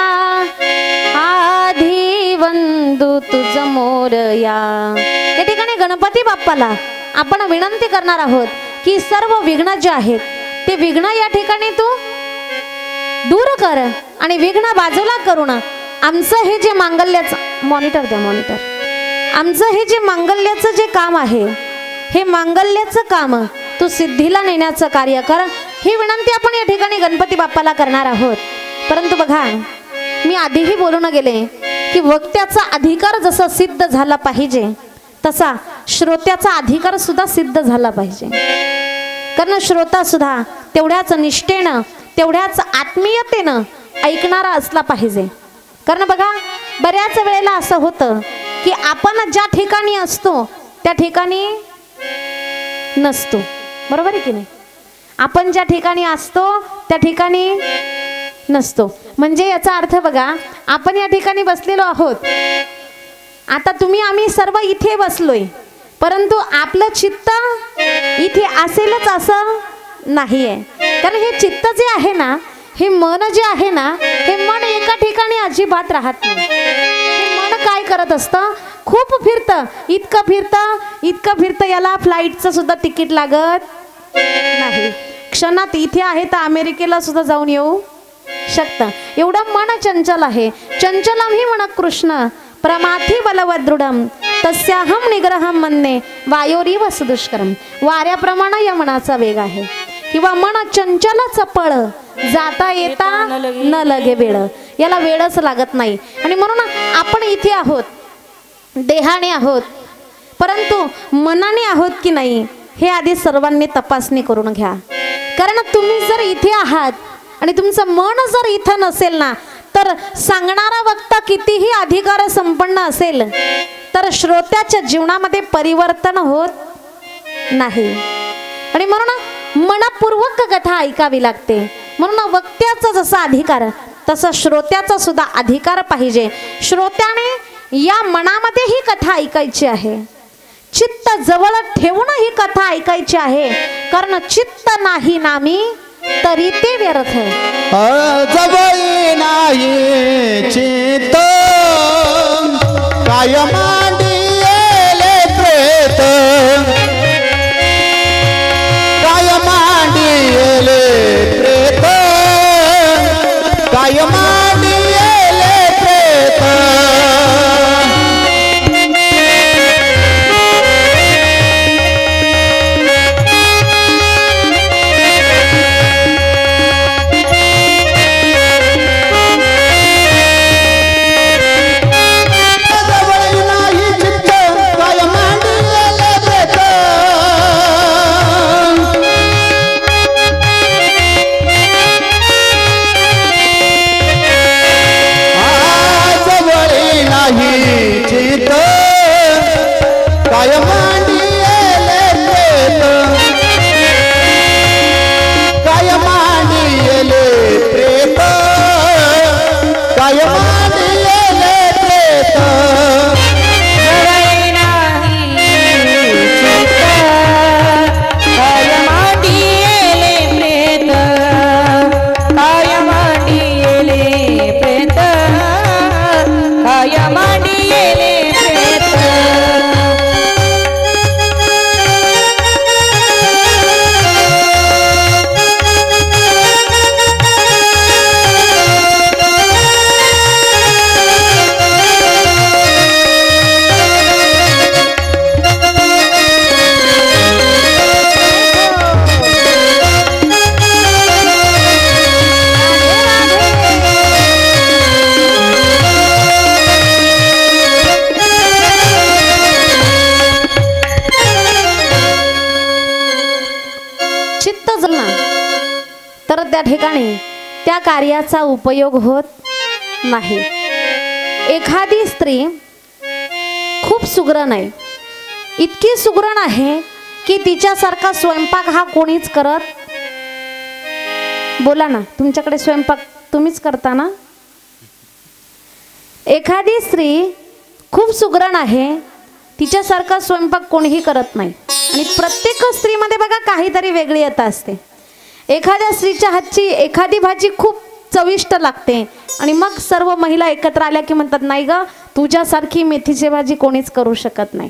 आधी वंदू तुझं मोरया. या ठिकाणी गणपती बाप्पाला आपण विनंती करणार आहोत की सर्व विघ्न जे आहेत ते विघ्न या ठिकाणी तू दूर कर आणि विघ्न बाजूला करून आमचं हे जे मांगल्याचं मॉनिटर द्या मॉनिटर. आमचं हे जे मांगल्याचं जे काम आहे हे मांगल्याचं काम तू सिद्धीला नेण्याचं कार्य कर. ही विनंती आपण या ठिकाणी गणपती बाप्पाला करणार आहोत. परंतु बघा मी आधीही बोलून गेले की वक्त्याचा अधिकार जसा सिद्ध झाला पाहिजे तसा श्रोत्याचा अधिकार सुद्धा सिद्ध झाला पाहिजे. कारण श्रोता सुद्धा तेवढ्याच निष्ठेनं तेवढ्याच आत्मीयतेनं ऐकणारा असला पाहिजे. कारण बघा बऱ्याच वेळेला असं होतं की आपण ज्या ठिकाणी असतो त्या ठिकाणी नसतो. बरोबर आहे की नाही? आपण ज्या ठिकाणी असतो त्या ठिकाणी नसतो. म्हणजे याचा अर्थ बघा आपण या ठिकाणी बसलेलो आहोत. आता तुम्ही आम्ही सर्व इथे बसलोय परंतु आपलं चित्त इथे असेलच असं नाही आहे. कारण हे चित्त जे आहे ना हे मन जे आहे ना हे मन एका ठिकाणी अजिबात राहत नाही. हे मन काय करत असतं? खूप फिरतं. इतकं फिरतं याला फ्लाईटचं सुद्धा तिकीट लागत नाही. क्षणात इथे आहे तर अमेरिकेला सुद्धा जाऊन येऊ शकतं. एवढं मन चंचल आहे. चंचलम ही मन कृष्ण प्रमाथी बलवदृढम तस्याहम निग्रहम मन्ये वायोरीव सुदुष्करम. वाऱ्याप्रमाणे या मनाचा वेग आहे. किंवा मन चंचल चपळ जाता येता न लगे वेळ. याला वेळच लागत नाही. आणि म्हणून आपण इथे आहोत देहाने आहोत परंतु मनाने आहोत की नाही हे आधी सर्वांनी तपासणी करून घ्या. कारण तुम्ही जर इथे आहात आणि तुमचं मन जर इथं नसेल ना तर सांगणारा वक्ता कितीही अधिकार संपन्न असेल तर श्रोत्याच्या जीवनामध्ये परिवर्तन होत नाही. आणि म्हणून मनपूर्वक कथा ऐकावी लागते. म्हणून वक्त्याचा जसा अधिकार तसा श्रोत्याचा सुद्धा अधिकार पाहिजे. श्रोत्याने या मनामध्ये ही कथा ऐकायची आहे. चित्त जवळ ठेवून ही कथा ऐकायची आहे. कारण चित्त नाही नामी तरी ते व्यर्थ. जवळ नाही चित्त काय मांडिले प्रेत. काय मांडिले प्रेत. काय मांडिले तर त्या ठिकाणी त्या कार्याचा उपयोग होत नाही. एखादी स्त्री खूप सुगरण आहे, इतकी सुगरण आहे की तिच्यासारखा स्वयंपाक हा कोणीच करत. बोला ना, तुमच्याकडे स्वयंपाक तुम्हीच करता ना? एखादी स्त्री खूप सुगरण आहे, तिच्यासारखा स्वयंपाक कोणीही करत नाही. आणि प्रत्येक स्त्रीमध्ये बघा काहीतरी वेगळीता असते. एखाद्या स्त्रीच्या हातची एखादी भाजी खूप चविष्ट लागते आणि मग सर्व महिला एकत्र आल्या की म्हणतात, नाही ग, तुझ्यासारखी मेथीची भाजी कोणीच करू शकत नाही.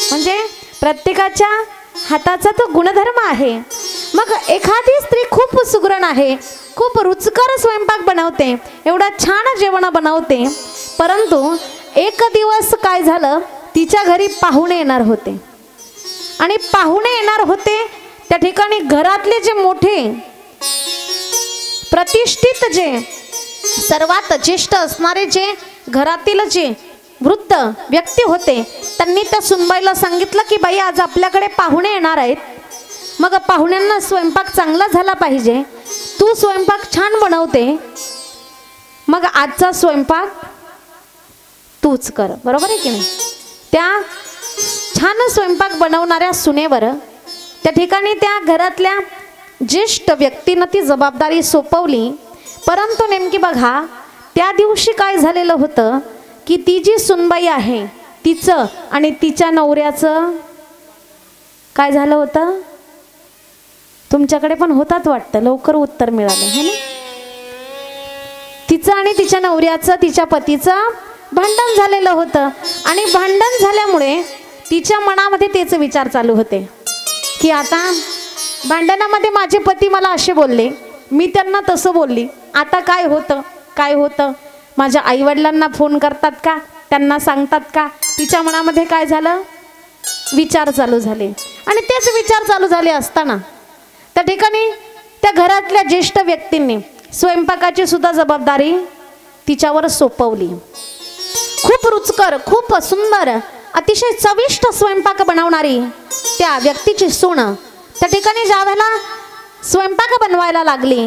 म्हणजे प्रत्येकाच्या हाताचा तो गुणधर्म आहे. मग एखादी स्त्री खूप सुगरण आहे, खूप रुचकर स्वयंपाक बनवते, एवढा छान जेवण बनवते, परंतु एक दिवस काय झालं, तिच्या घरी पाहुणे येणार होते. आणि पाहुणे येणार होते त्या ठिकाणी घरातले जे मोठे प्रतिष्ठित, जे सर्वात ज्येष्ठ असणारे, जे घरातील जे वृद्ध व्यक्ती होते, त्यांनी त्या सुनबाईला सांगितलं की बाई, आज आपल्याकडे पाहुणे येणार आहेत, मग पाहुण्यांना स्वयंपाक चांगला झाला पाहिजे, तू स्वयंपाक छान बनवते, मग आजचा स्वयंपाक तूच कर. बरोबर आहे की नाही? त्या छान स्वयंपाक बनवणाऱ्या सुनेवर त्या ठिकाणी त्या घरातल्या ज्येष्ठ व्यक्तीनं ती जबाबदारी सोपवली. परंतु नेमकी बघा, त्या दिवशी काय झालेलं होतं की ती जी सुनबाई आहे तिचं आणि तिच्या नवऱ्याचं काय झालं होतं? तुमच्याकडे पण होतात वाटतं, लवकर उत्तर मिळालं है ना? तिचं आणि तिच्या नवऱ्याचं, तिच्या पतीचं भांडण झालेलं होतं. आणि भांडण झाल्यामुळे तिच्या मनामध्ये तेच विचार चालू होते की आता भांडणामध्ये माझे पती मला असे बोलले, मी त्यांना तसं बोलली, आता काय होतं, माझ्या आईवडिलांना फोन करतात का, त्यांना सांगतात का? तिच्या मनामध्ये काय झालं, विचार चालू झाले. आणि तेच विचार चालू झाले असताना त्या ठिकाणी त्या घरातल्या ज्येष्ठ व्यक्तींनी स्वयंपाकाची सुद्धा जबाबदारी तिच्यावर सोपवली. खूप रुचकर, खूप सुंदर, अतिशय चविष्ट स्वयंपाक बनवणारी त्या व्यक्तीची सून त्या ठिकाणी ज्यावेळेला स्वयंपाक बनवायला लागली,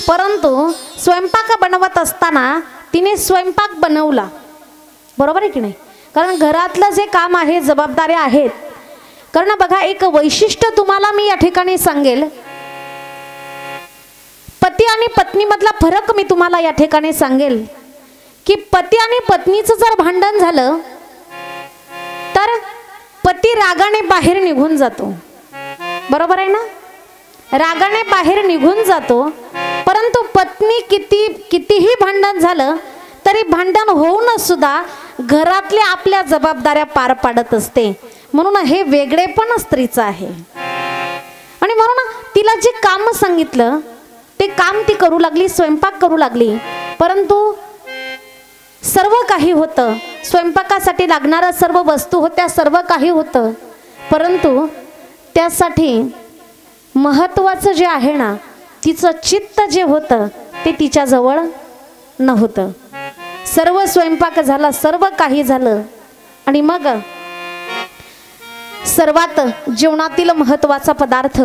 परंतु स्वयंपाक बनवत असताना तिने स्वयंपाक बनवला. बरोबर आहे की नाही? कारण घरातलं जे काम आहे, जबाबदाऱ्या आहेत. कारण बघा, एक वैशिष्ट्य तुम्हाला मी या ठिकाणी सांगेल, पती आणि पत्नीमधला फरक मी तुम्हाला या ठिकाणी सांगेल की पती आणि पत्नीचं जर भांडण झालं तर पती रागाने बाहेर निघून जातो. बरोबर आहे ना? रागाने बाहेर निघून जातो, परंतु पत्नी कितीही भांडण झालं तरी भांडण होऊन सुद्धा घरातल्या आपल्या जबाबदाऱ्या पार पाडत असते. म्हणून हे वेगळेपण स्त्रीचं आहे. आणि म्हणून तिला जे काम सांगितलं ते काम ती करू लागली, स्वयंपाक करू लागली. परंतु सर्व काही होतं, स्वयंपाकासाठी लागणाऱ्या सर्व वस्तू होत्या, सर्व काही होतं, परंतु त्यासाठी महत्त्वाचं जे आहे ना, तिचं चित्त जे होतं ते तिच्याजवळ नव्हतं. सर्व स्वयंपाक झाला, सर्व काही झालं, आणि मग सर्वात जेवणातील महत्त्वाचा पदार्थ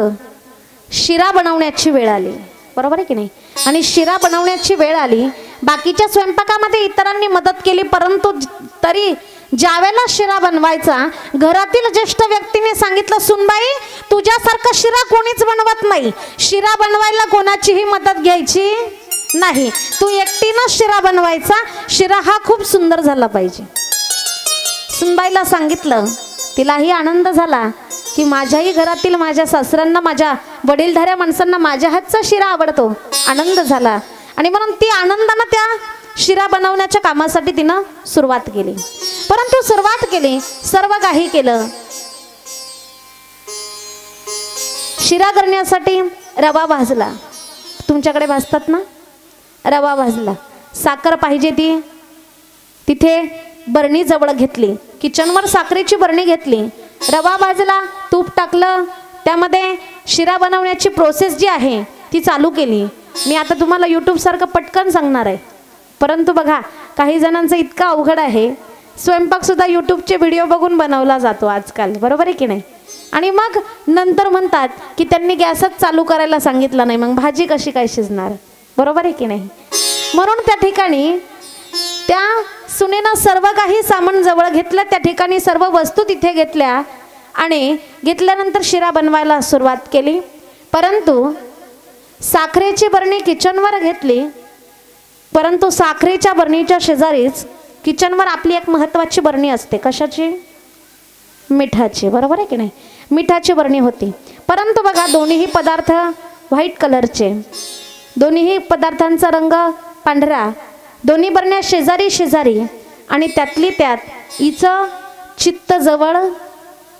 शिरा बनवण्याची वेळ आली. बरोबर आहे की नाही? आणि शिरा बनवण्याची वेळ आली. बाकीच्या स्वयंपाकामध्ये इतरांनी मदत केली, परंतु तरी ज्यावेळेला शिरा बनवायचा, घरातील ज्येष्ठ व्यक्तीने सांगितलं, सुनबाई, तुझ्यासारखा शिरा कोणीच बनवत नाही, शिरा बनवायला कोणाचीही मदत घ्यायची नाही, तू एकटीनं शिरा बनवायचा, शिरा हा खूप सुंदर झाला पाहिजे. सुनबाईला सांगितलं. तिलाही आनंद झाला की माझ्याही घरातील माझ्या सासऱ्यांना, माझ्या वडीलधाऱ्या माणसांना माझ्या हातचा शिरा आवडतो. आनंद झाला आणि म्हणून ती आनंदानं त्या शिरा बनवण्याच्या कामासाठी तिनं सुरुवात केली. परंतु सुरुवात केली, सर्व काही केलं. शिरा करण्यासाठी रवा भाजला. तुमच्याकडे भाजतात ना? रवा भाजला. साखर पाहिजे ती तिथे बरणी जवळ घेतली, किचनवर साखरेची बरणी घेतली, रवा भाजला, तूप टाकलं, त्यामध्ये शिरा बनवण्याची प्रोसेस जी आहे ती चालू केली. मी आता तुम्हाला यूट्यूब सारखं पटकन सांगणार आहे, परंतु बघा, काही जणांचं इतकं अवघड आहे, स्वयंपाक सुद्धा यूट्यूबचे व्हिडिओ बघून बनवला जातो आजकाल. बरोबर आहे की नाही? आणि मग नंतर म्हणतात की त्यांनी गॅसच चालू करायला सांगितलं नाही, मग भाजी कशी काय शिजणार? बरोबर आहे की नाही? म्हणून त्या ठिकाणी त्या सुनेनं सर्व काही सामान जवळ घेतलं, त्या ठिकाणी सर्व वस्तू तिथे घेतल्या आणि घेतल्यानंतर शिरा बनवायला सुरुवात केली. परंतु साखरेची बरणी किचनवर घेतली, परंतु साखरेच्या बरणीच्या शेजारीच किचनवर आपली एक महत्त्वाची बरणी असते. कशाची? मिठाची. बरोबर आहे की नाही? मिठाची बरणी होती. परंतु बघा दोन्हीही पदार्थ व्हाईट कलरचे, दोन्हीही पदार्थांचा रंग पांढरा, दोन्ही बरण्या शेजारी शेजारी आणि त्यातली त्यात हिचं चित्त जवळ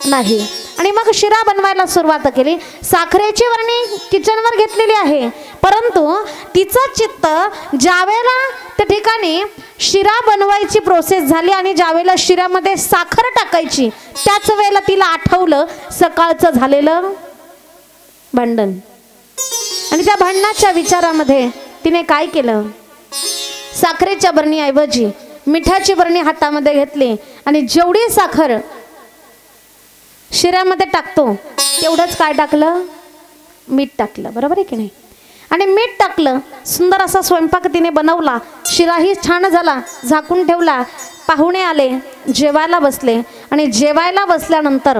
नाही. आणि मग शिरा बनवायला सुरुवात केली. साखरेची बरणी किचनवर घेतलेली आहे, परंतु तिचं चित्त ज्यावेळेला त्या ठिकाणी शिरा बनवायची प्रोसेस झाली आणि ज्यावेळेला शिऱ्यामध्ये साखर टाकायची त्याच वेळेला तिला आठवलं सकाळचं झालेलं भांडण. आणि त्या भांडणाच्या विचारामध्ये तिने काय केलं? साखरेच्या बरणीऐवजी मिठाची बरणी हातामध्ये घेतली आणि जेवढी साखर शिऱ्यामध्ये टाकतो तेवढंच काय टाकलं? मीठ टाकलं. बरोबर आहे की नाही? आणि मीठ टाकलं. सुंदर असा स्वयंपाक तिने बनवला. शिराही छान झाला, झाकून ठेवला. पाहुणे आले, जेवायला बसले आणि जेवायला बसल्यानंतर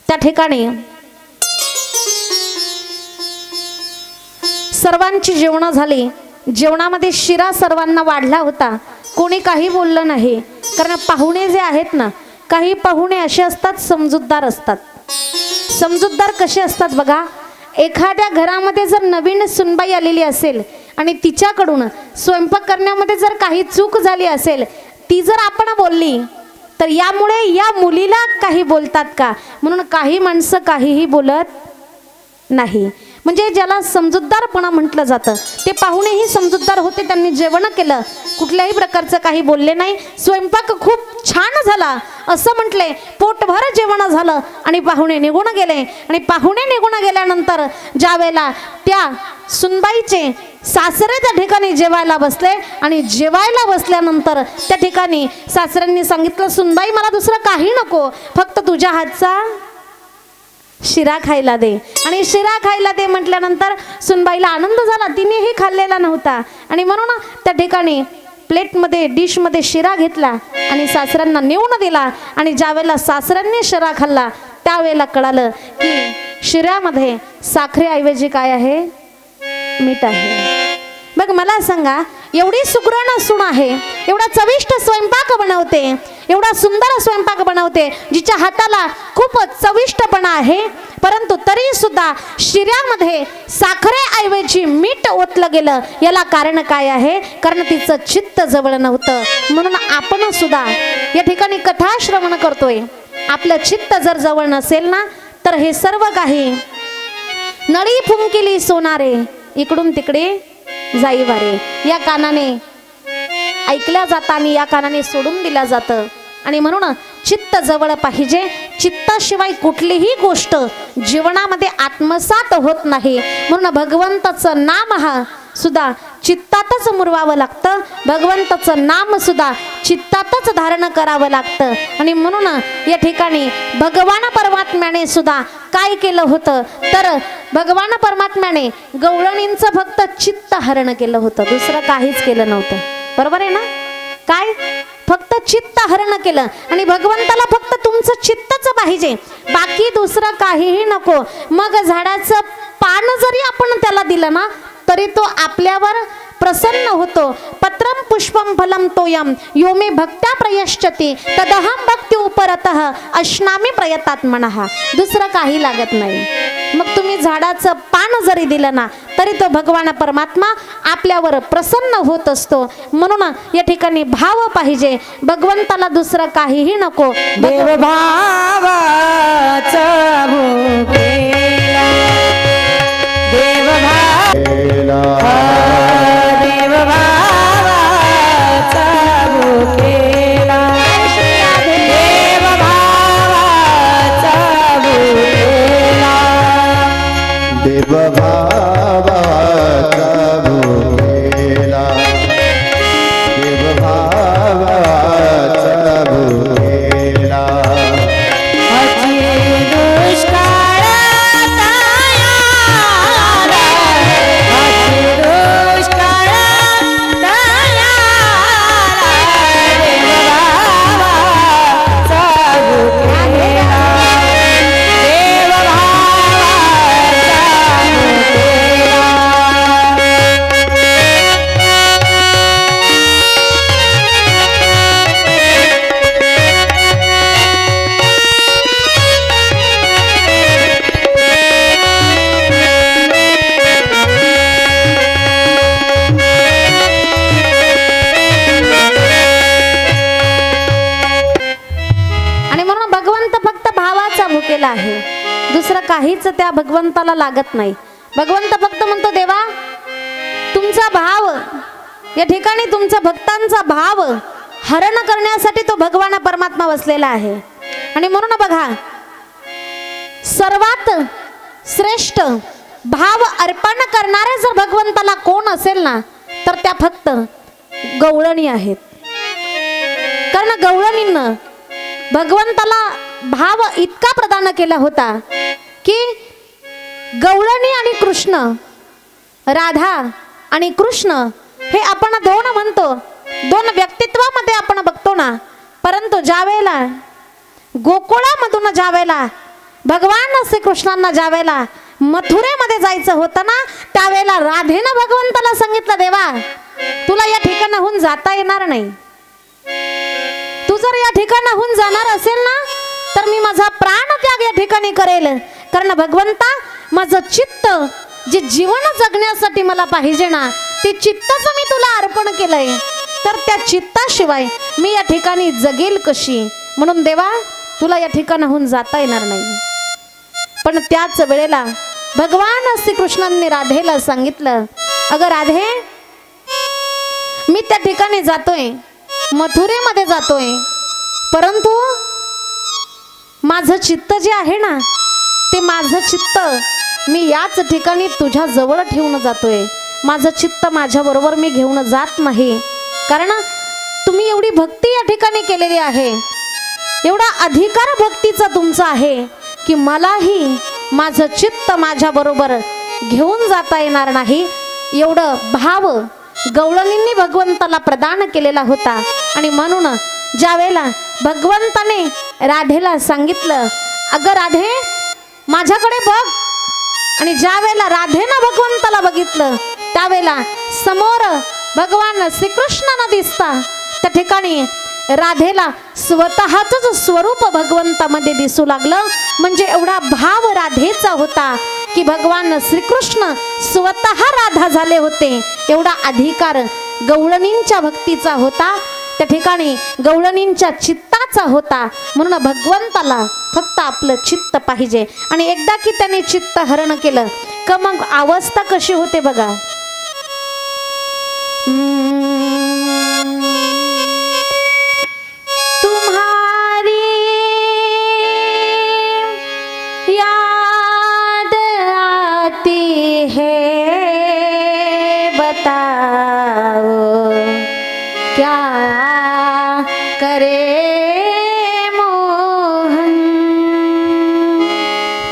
त्या ठिकाणी सर्वांची जेवणं झाली. जेवणामध्ये शिरा सर्वांना वाढला होता. कोणी काही बोललं नाही, कारण पाहुणे जे आहेत ना, काही पाहुणे असे असतात समजूतदार असतात. समजूतदार कसे असतात बघा, एखाद्या घरामध्ये जर नवीन सुनबाई आलेली असेल आणि तिच्याकडून स्वयंपाक करण्यामध्ये जर काही चूक झाली असेल, ती जर आपण बोलली तर यामुळे या मुलीला काही बोलतात का, म्हणून काही माणसं काहीही बोलत नाही. म्हणजे ज्याला समजूतदारपणा म्हटलं जातं. ते पाहुणेही समजूतदार होते, त्यांनी जेवण केलं, कुठल्याही प्रकारचं काही बोलले नाही. स्वयंपाक खूप छान झाला असं म्हटले, पोटभर जेवण झालं आणि पाहुणे निघून गेले. आणि पाहुणे निघून गेल्यानंतर ज्या वेळेला त्या सुनबाईचे सासरे त्या ठिकाणी जेवायला बसले आणि जेवायला बसल्यानंतर त्या ठिकाणी सासऱ्यांनी सांगितलं, सुनबाई मला दुसरं काही नको, फक्त तुझ्या हातचा शिरा खायला दे. आणि शिरा खायला दे म्हटल्यानंतर सुनबाईला आनंद झाला, तिनेही खाल्लेला नव्हता. आणि म्हणून त्या ठिकाणी प्लेटमध्ये डिशमध्ये शिरा घेतला आणि सासऱ्यांना नेऊन दिला. आणि ज्यावेळेला सासऱ्यांनी शिरा खाल्ला त्यावेळेला कळालं की शिऱ्यामध्ये साखरेऐवजी काय आहे? मीठ आहे. बघ मला सांगा, एवढी सुगरण सून आहे, एवढा चविष्ट स्वयंपाक बनवते, एवढा सुंदर स्वयंपाक बनवते, जिच्या हाताला खूप चविष्टपणा आहे, परंतु तरी सुद्धा शिऱ्यामध्ये साखरेऐवजी मीठ ओतलं गेलं. याला कारण काय आहे? कारण तिचं चित्त जवळ नव्हतं. म्हणून आपण सुद्धा या ठिकाणी कथा श्रवण करतोय. आपलं चित्त जर जवळ नसेल ना, तर हे सर्व काही नळी फुंकिली सोनारे, इकडून तिकडे जाई वारे, या कानाने ऐकल्या जातं आणि या कानाने सोडून दिल्या जातं. आणि म्हणून चित्त जवळ पाहिजे. चित्ताशिवाय कुठलीही गोष्ट जीवनामध्ये आत्मसात होत नाही. म्हणून भगवंताचं नाम हा सुद्धा चित्तातच मुरवावं लागतं. भगवंताचं नाम सुद्धा चित्तातच धारण करावं लागतं. आणि म्हणून या ठिकाणी भगवान परमात्म्याने सुद्धा काय केलं होतं, तर भगवान परमात्म्याने गवळणींचं फक्त चित्त हरण केलं होतं, दुसरं काहीच केलं नव्हतं. बरोबर आहे ना? काय? फक्त चित्त हरण केलं. आणि भगवंताला फक्त तुमचं चित्तच पाहिजे, बाकी दुसरं काहीही नको. मग झाडाचं पान जरी आपण त्याला दिलं ना, तरी तो आपल्यावर प्रसन्न होतो. पत्रम पुष्पम फलम तोयम यो मे भक्त्या प्रयश्चते तदहम भक्ती उपरतः अश्नामी प्रयतात्मनः. दुसरं काही लागत नाही. मग तुम्ही झाडाचं पान जरी दिलं ना, तरी तो भगवान परमात्मा आपल्यावर प्रसन्न होत असतो. म्हणून या ठिकाणी भाव पाहिजे, भगवंताला दुसरं काहीही नको. देव भावाचा भुकेला, देव देव भावाचा भुकेला, देव भावाचा भुकेला, देव भावाचा भुकेला, देव भावाचा भुकेला, अति दुष्ट दुसरं काहीच त्या भगवंताला लागत नाही. भगवंत फक्त म्हणतो देवा तुमचा भाव या ठिकाणी, तुमच्या भक्तांचा भाव हरण करण्यासाठी तो भगवान परमात्मा वसलेला आहे. आणि म्हणून बघा सर्वात श्रेष्ठ भाव अर्पण करणारे जर भगवंताला कोण असेल ना तर त्या फक्त गवळणी आहेत. कारण गवळणींना भगवंताला भाव इतका प्रदान केला होता की गवळणी आणि कृष्ण, राधा आणि कृष्ण हे आपण दोन म्हणतो, दोन व्यक्तित्वामध्ये आपण बघतो ना, परंतु ज्यावेळेला गोकुळामधून ज्यावेळेला भगवान श्रीकृष्णांना ज्यावेळेला मथुरेमध्ये जायचं होतं ना त्यावेळेला राधेनं भगवंताला सांगितलं देवा तुला या ठिकाणाहून जाता येणार नाही. तू जर या ठिकाणाहून जाणार असेल ना तर मी माझा प्राण त्याग या ठिकाणी करेल. कारण भगवंता माझं चित्त जे जीवन जगण्यासाठी मला पाहिजे ना ते चित्तच मी तुला अर्पण केलंय, तर त्या चित्ताशिवाय मी या ठिकाणी जगेल कशी. म्हणून देवा तुला या ठिकाणाहून जाता येणार नाही. पण त्याच वेळेला भगवान श्रीकृष्णांनी राधेला सांगितलं अगं राधे मी त्या ठिकाणी जातोय, मथुरेमध्ये जातोय, परंतु माझं चित्त जे आहे ना ते माझं चित्त मी याच ठिकाणी तुझ्या जवळ ठेवून जातोय. माझं चित्त माझ्या बरोबर मी घेऊन जात नाही. कारण तुम्ही एवढी भक्ती या ठिकाणी केलेली आहे, एवढा अधिकार भक्तीचा तुमचा आहे की मलाही माझं चित्त माझ्या बरोबर घेऊन जाता येणार नाही. एवढं भाव गवळणींनी भगवंताला प्रदान केलेला होता. आणि म्हणून ज्या वेळेला भगवंताने राधेला सांगितलं अगं राधे माझ्याकडे बघ, आणि ज्या वेळेला राधेनं भगवंताला बघितलं त्यावेळेला समोर भगवान श्रीकृष्णांना दिसता त्या ठिकाणी राधेला स्वतःच स्वरूप भगवंतामध्ये दिसू लागलं. म्हणजे एवढा भाव राधेचा होता की भगवान श्रीकृष्ण स्वतः राधा झाले होते. एवढा अधिकार गवळणींच्या भक्तीचा होता, त्या ठिकाणी गवळणींच्या चित्ताचा होता. म्हणून भगवंताला फक्त आपलं चित्त पाहिजे. आणि एकदा की त्याने चित्त हरण केलं का मग अवस्था कशी होते बघा. तुम्हारी याद आती है बताओ क्या करे मोहन.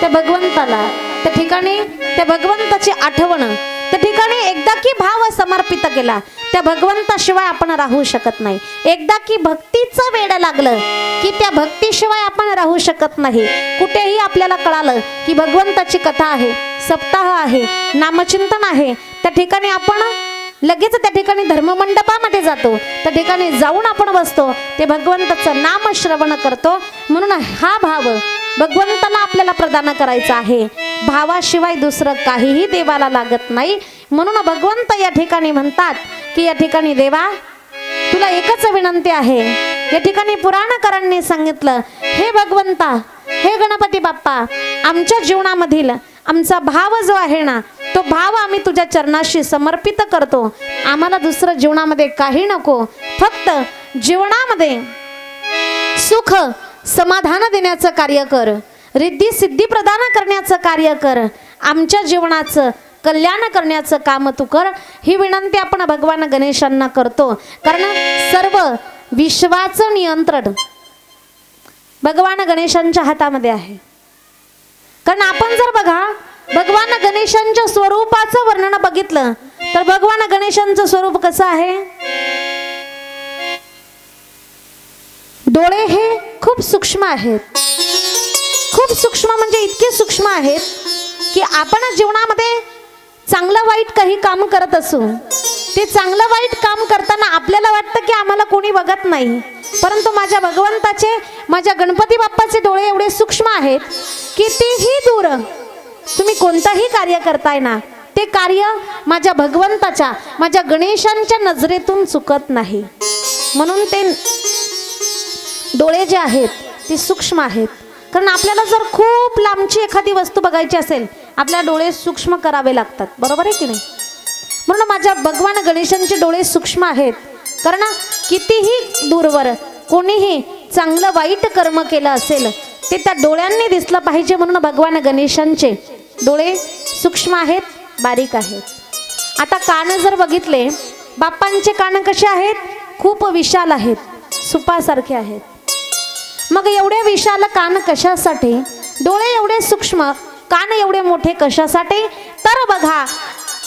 त्या भगवंताला त्या ठिकाणी त्या भगवंताची आठवण त्या ठिकाणी एकदा की भाव समर्पित केला त्या भगवंताशिवाय आपण राहू शकत नाही. एकदा की भक्तीचं वेड लागलं की त्या भक्तीशिवाय आपण राहू शकत नाही. कुठेही आपल्याला कळालं की भगवंताची कथा आहे, सप्ताह आहे, नामचिंतन आहे, त्या ठिकाणी आपण लगेच त्या ठिकाणी धर्ममंडपामध्ये जातो, त्या ठिकाणी जाऊन आपण बसतो, ते भगवंताचं नाम श्रवण करतो. म्हणून हा भाव भगवंताला आपल्याला प्रदान करायचा आहे. भावाशिवाय दुसरं काहीही देवाला लागत नाही. म्हणून भगवंत या ठिकाणी म्हणतात की या ठिकाणी देवा तुला एकच विनंती आहे. या ठिकाणी पुराणकारांनी सांगितलं हे भगवंता, हे गणपती बाप्पा, आमच्या जीवनामधील आमचा भाव जो आहे ना तो भाव आम्ही तुझ्या चरणाशी समर्पित करतो. आम्हाला दुसरं जीवनामध्ये काही नको, फक्त जीवनामध्ये सुख समाधान देण्याचं कार्य कर, रिद्धी सिद्धी प्रदान करण्याचं कार्य कर, आमच्या जीवनाचं कल्याण करण्याचं काम तू कर. ही विनंती आपण भगवान गणेशांना करतो. कारण सर्व विश्वाचं नियंत्रण भगवान गणेशांच्या हातामध्ये आहे. कारण आपण जर बघा भगवान गणेशांच्या स्वरूपाचं वर्णन बघितलं तर भगवान गणेशांचं स्वरूप कसं आहे. डोळे हे खूप सूक्ष्म आहेत, खूप सूक्ष्म म्हणजे इतके सूक्ष्म आहेत की आपण जीवनामध्ये चांगलं वाईट काही काम करत असू, ते चांगलं वाईट काम करताना आपल्याला वाटतं की आम्हाला कोणी बघत नाही, परंतु माझ्या भगवंताचे, माझ्या गणपती बाप्पाचे डोळे एवढे सूक्ष्म आहेत की तेही दूर तुम्ही कोणताही कार्य करताय ना ते कार्य माझ्या भगवंताच्या, माझ्या गणेशांच्या नजरेतून चुकत नाही. म्हणून ते डोळे जे आहेत ते सूक्ष्म आहेत. कारण आपल्याला जर खूप लांबची एखादी वस्तू बघायची असेल आपल्या डोळे सूक्ष्म करावे लागतात, बरोबर आहे की नाही? म्हणून माझ्या भगवान गणेशांचे डोळे सूक्ष्म आहेत, कारण कितीही दूरवर कोणीही चांगलं वाईट कर्म केलं असेल ते त्या डोळ्यांनी दिसलं पाहिजे, म्हणून भगवान गणेशांचे डोळे सूक्ष्म आहेत, बारीक आहेत. आता कान जर बघितले, बाप्पांचे कान कसे आहेत? खूप विशाल आहेत, सुपासारखे आहेत. मग एवढे विशाल कान कशासाठी? डोळे एवढे सूक्ष्म, कान एवढे मोठे कशासाठी? तर बघा,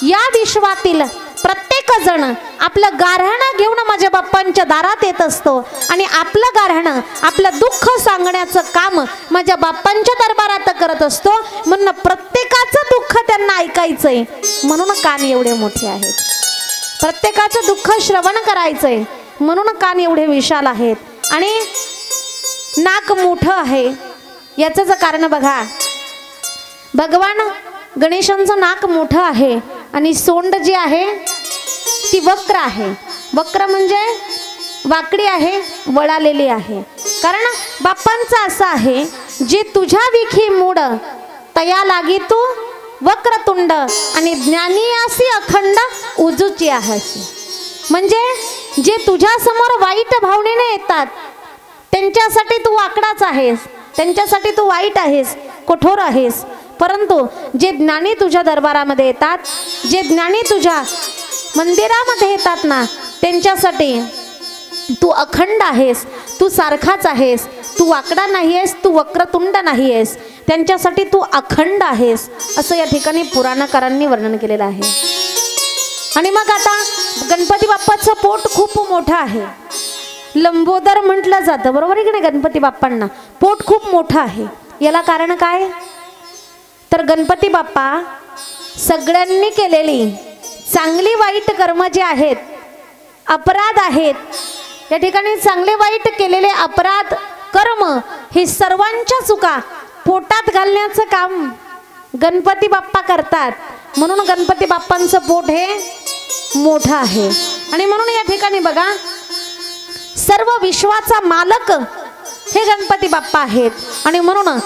या विश्वातील प्रत्येक जण आपलं गाऱ्हाणं घेऊन माझ्या बाप्पांच्या दारात येत असतो आणि आपलं गाऱ्हाणं, आपलं दुःख सांगण्याचं काम माझ्या बाप्पांच्या दरबारात करत असतो. म्हणून प्रत्येकाचं दुःख त्यांना ऐकायचंय, म्हणून कान एवढे मोठे आहेत. प्रत्येकाचं दुःख श्रवण करायचंय, म्हणून कान एवढे विशाल आहेत. आणि नाक मोठं आहे, याचं कारण बघा, भगवान गणेशांचं नाक मोठं आहे आणि सोंड जी आहे ती वक्र आहे. वक्र म्हणजे वाकडी आहे, वळालेली आहे. कारण बाप्पांचं असं आहे, जे तुझ्या विखी मूड तया लागी तू वक्रतुंड आणि ज्ञानी आसी अखंड उजूची आहासी. म्हणजे जे तुझ्या समोर वाईट भावनेने येतात त्यांच्यासाठी तू वाकडाच आहेस, त्यांच्यासाठी तू वाईट आहेस, कठोर आहेस. परंतु जे ज्ञानी तुझ्या दरबारामध्ये येतात, जे ज्ञानी तुझ्या मंदिरामध्ये येतात ना, त्यांच्यासाठी तू अखंड आहेस, तू सारखाच आहेस, तू वाकडा नाही आहेस, तू वक्रतुंड नाही आहेस, त्यांच्यासाठी तू अखंड आहेस, असं या ठिकाणी पुराणकारांनी वर्णन केलेलं आहे. आणि मग आता गणपती बाप्पाचं पोट खूप मोठं आहे, लंबोदर म्हटलं जातं, बरोबर आहे की नाही? गणपती बाप्पांना पोट खूप मोठं आहे. याला कारण काय? तर गणपती बाप्पा सगळ्यांनी केलेली चांगली वाईट कर्म जे आहेत, अपराध आहेत, या ठिकाणी चांगले वाईट केलेले अपराध कर्म हे सर्वांच्या चुका पोटात घालण्याचं काम गणपती बाप्पा करतात. म्हणून गणपती बाप्पांचं पोट हे मोठं आहे. आणि म्हणून या ठिकाणी बघा, सर्व विश्वाचा मालक हे गणपती बाप्पा आहेत. आणि म्हणून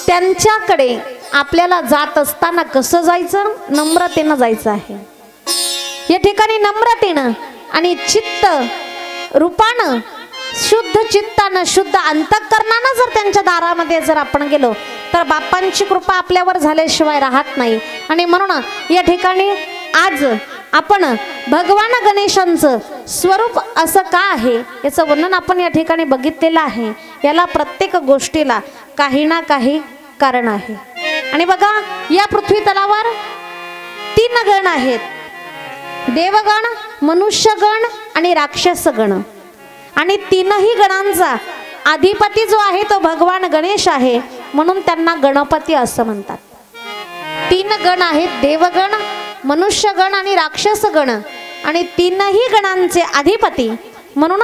त्यांच्याकडे आपल्याला जात असताना कसं जायचं? नम्रतेनं जायचं आहे. या ठिकाणी नम्रतेनं आणि चित्त रूपानं, शुद्ध चित्तानं, शुद्ध अंतःकरणानं जर त्यांच्या दारामध्ये जर आपण गेलो तर बाप्पांची कृपा आपल्यावर झाल्याशिवाय राहत नाही. आणि म्हणून या ठिकाणी आज आपण भगवान गणेशांचं स्वरूप असं का आहे याचं वर्णन आपण या ठिकाणी बघितलेलं आहे. याला प्रत्येक गोष्टीला काही ना काही कारण आहे. आणि बघा, या पृथ्वी तलावर 3 गण आहेत, देवगण, मनुष्यगण आणि राक्षसगण. आणि 3ही गणांचा अधिपती जो आहे तो भगवान गणेश आहे, म्हणून त्यांना गणपती असं म्हणतात. 3 गण आहेत, देवगण, मनुष्यगण आणि राक्षसगण. आणि 3ही गणांचे अधिपती म्हणून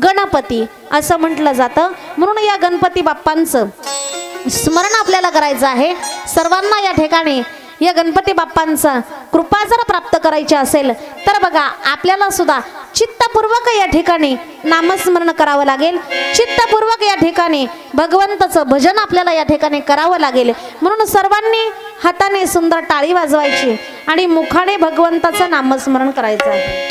गणपती असं म्हटलं जातं. म्हणून या गणपती बाप्पांचं स्मरण आपल्याला करायचं आहे. सर्वांना या ठिकाणी या गणपती बाप्पांचा कृपा जर प्राप्त करायची असेल तर बघा, आपल्याला सुद्धा चित्तपूर्वक या ठिकाणी नामस्मरण करावं लागेल. चित्तपूर्वक या ठिकाणी भगवंताचं भजन आपल्याला या ठिकाणी करावं लागेल. म्हणून सर्वांनी हाताने सुंदर टाळी वाजवायची आणि मुखाने भगवंताचं नामस्मरण करायचं आहे.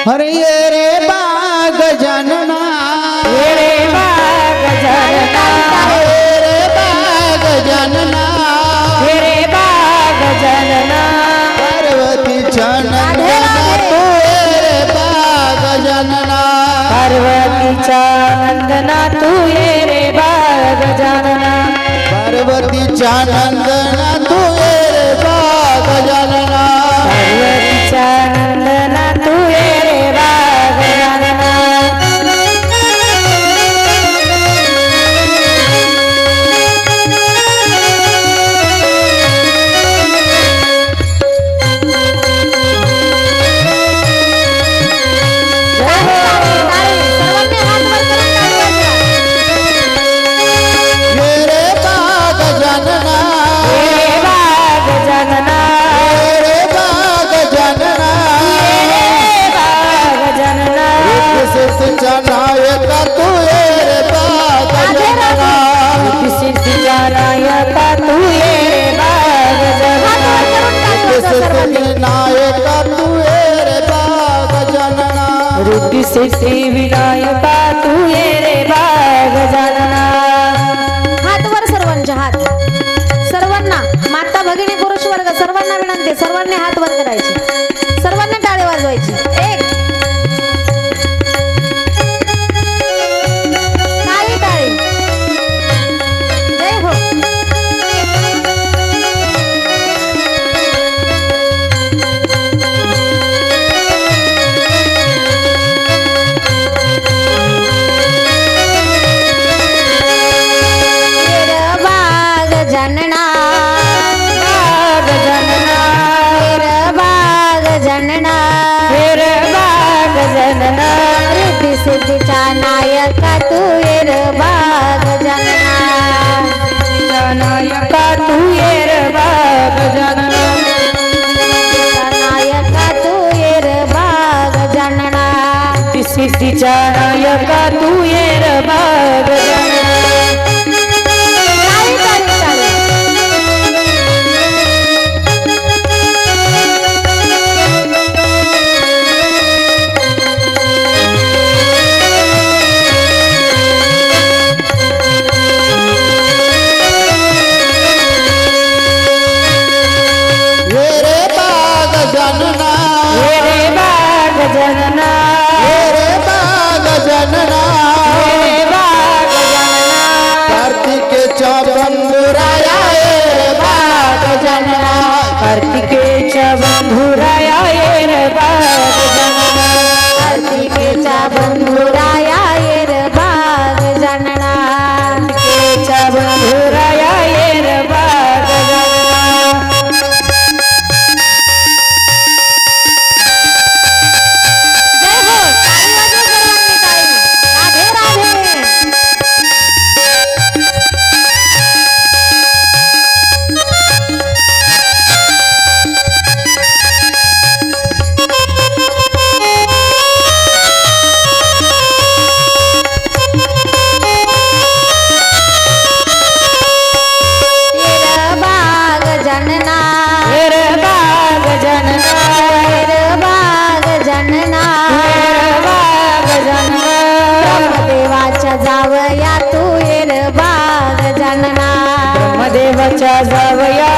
हरे ये रे बाग जनना, ये रे बाग जनना, ये रे बाग जनना, ये रे बाग जनना, पार्वतीच्या नंदना तू ये रे बाग जनना, पार्वतीच्या नंदना तू ये रे बाग जनना, पार्वतीच्या नंदना तू ये रे बाग जनना, पार्वतीच्या नंदना तू ये रे बाग जनना. ये रे बाग जनना, ये रिद्धी सिद्धी विनायका तू ये रे बा गजानना हात वर सर्वांचे हात सर्वांना माता भगिनी पुरुष वर्ग सर्वांना विनंती सर्वांनी हात वर करायचे सर्वांनी टाळी वाजवायची एक टाळी टाळी जय हो जनना बाग जनना हेर बाग जनना रिद्धी सिद्धीचा नायका तू येर बाग जनना नायका तू येर बाग जनना नायका तू येर बाग जनना रिद्धी सिद्धीचा नायका तू येर बाग जनना जनना रे बाग जनना कार्तिकेच्या बंधुराया रे बाग जनना कार्तिकेच्या बंधुराया रे बाग जनना कार्तिकेच्या बंधुराया रे बाग जनना कार्तिकेच्या बंधुराया रे बाग जनना जावया तू येर बाग जनना ब्रह्मदेवाच्या जावया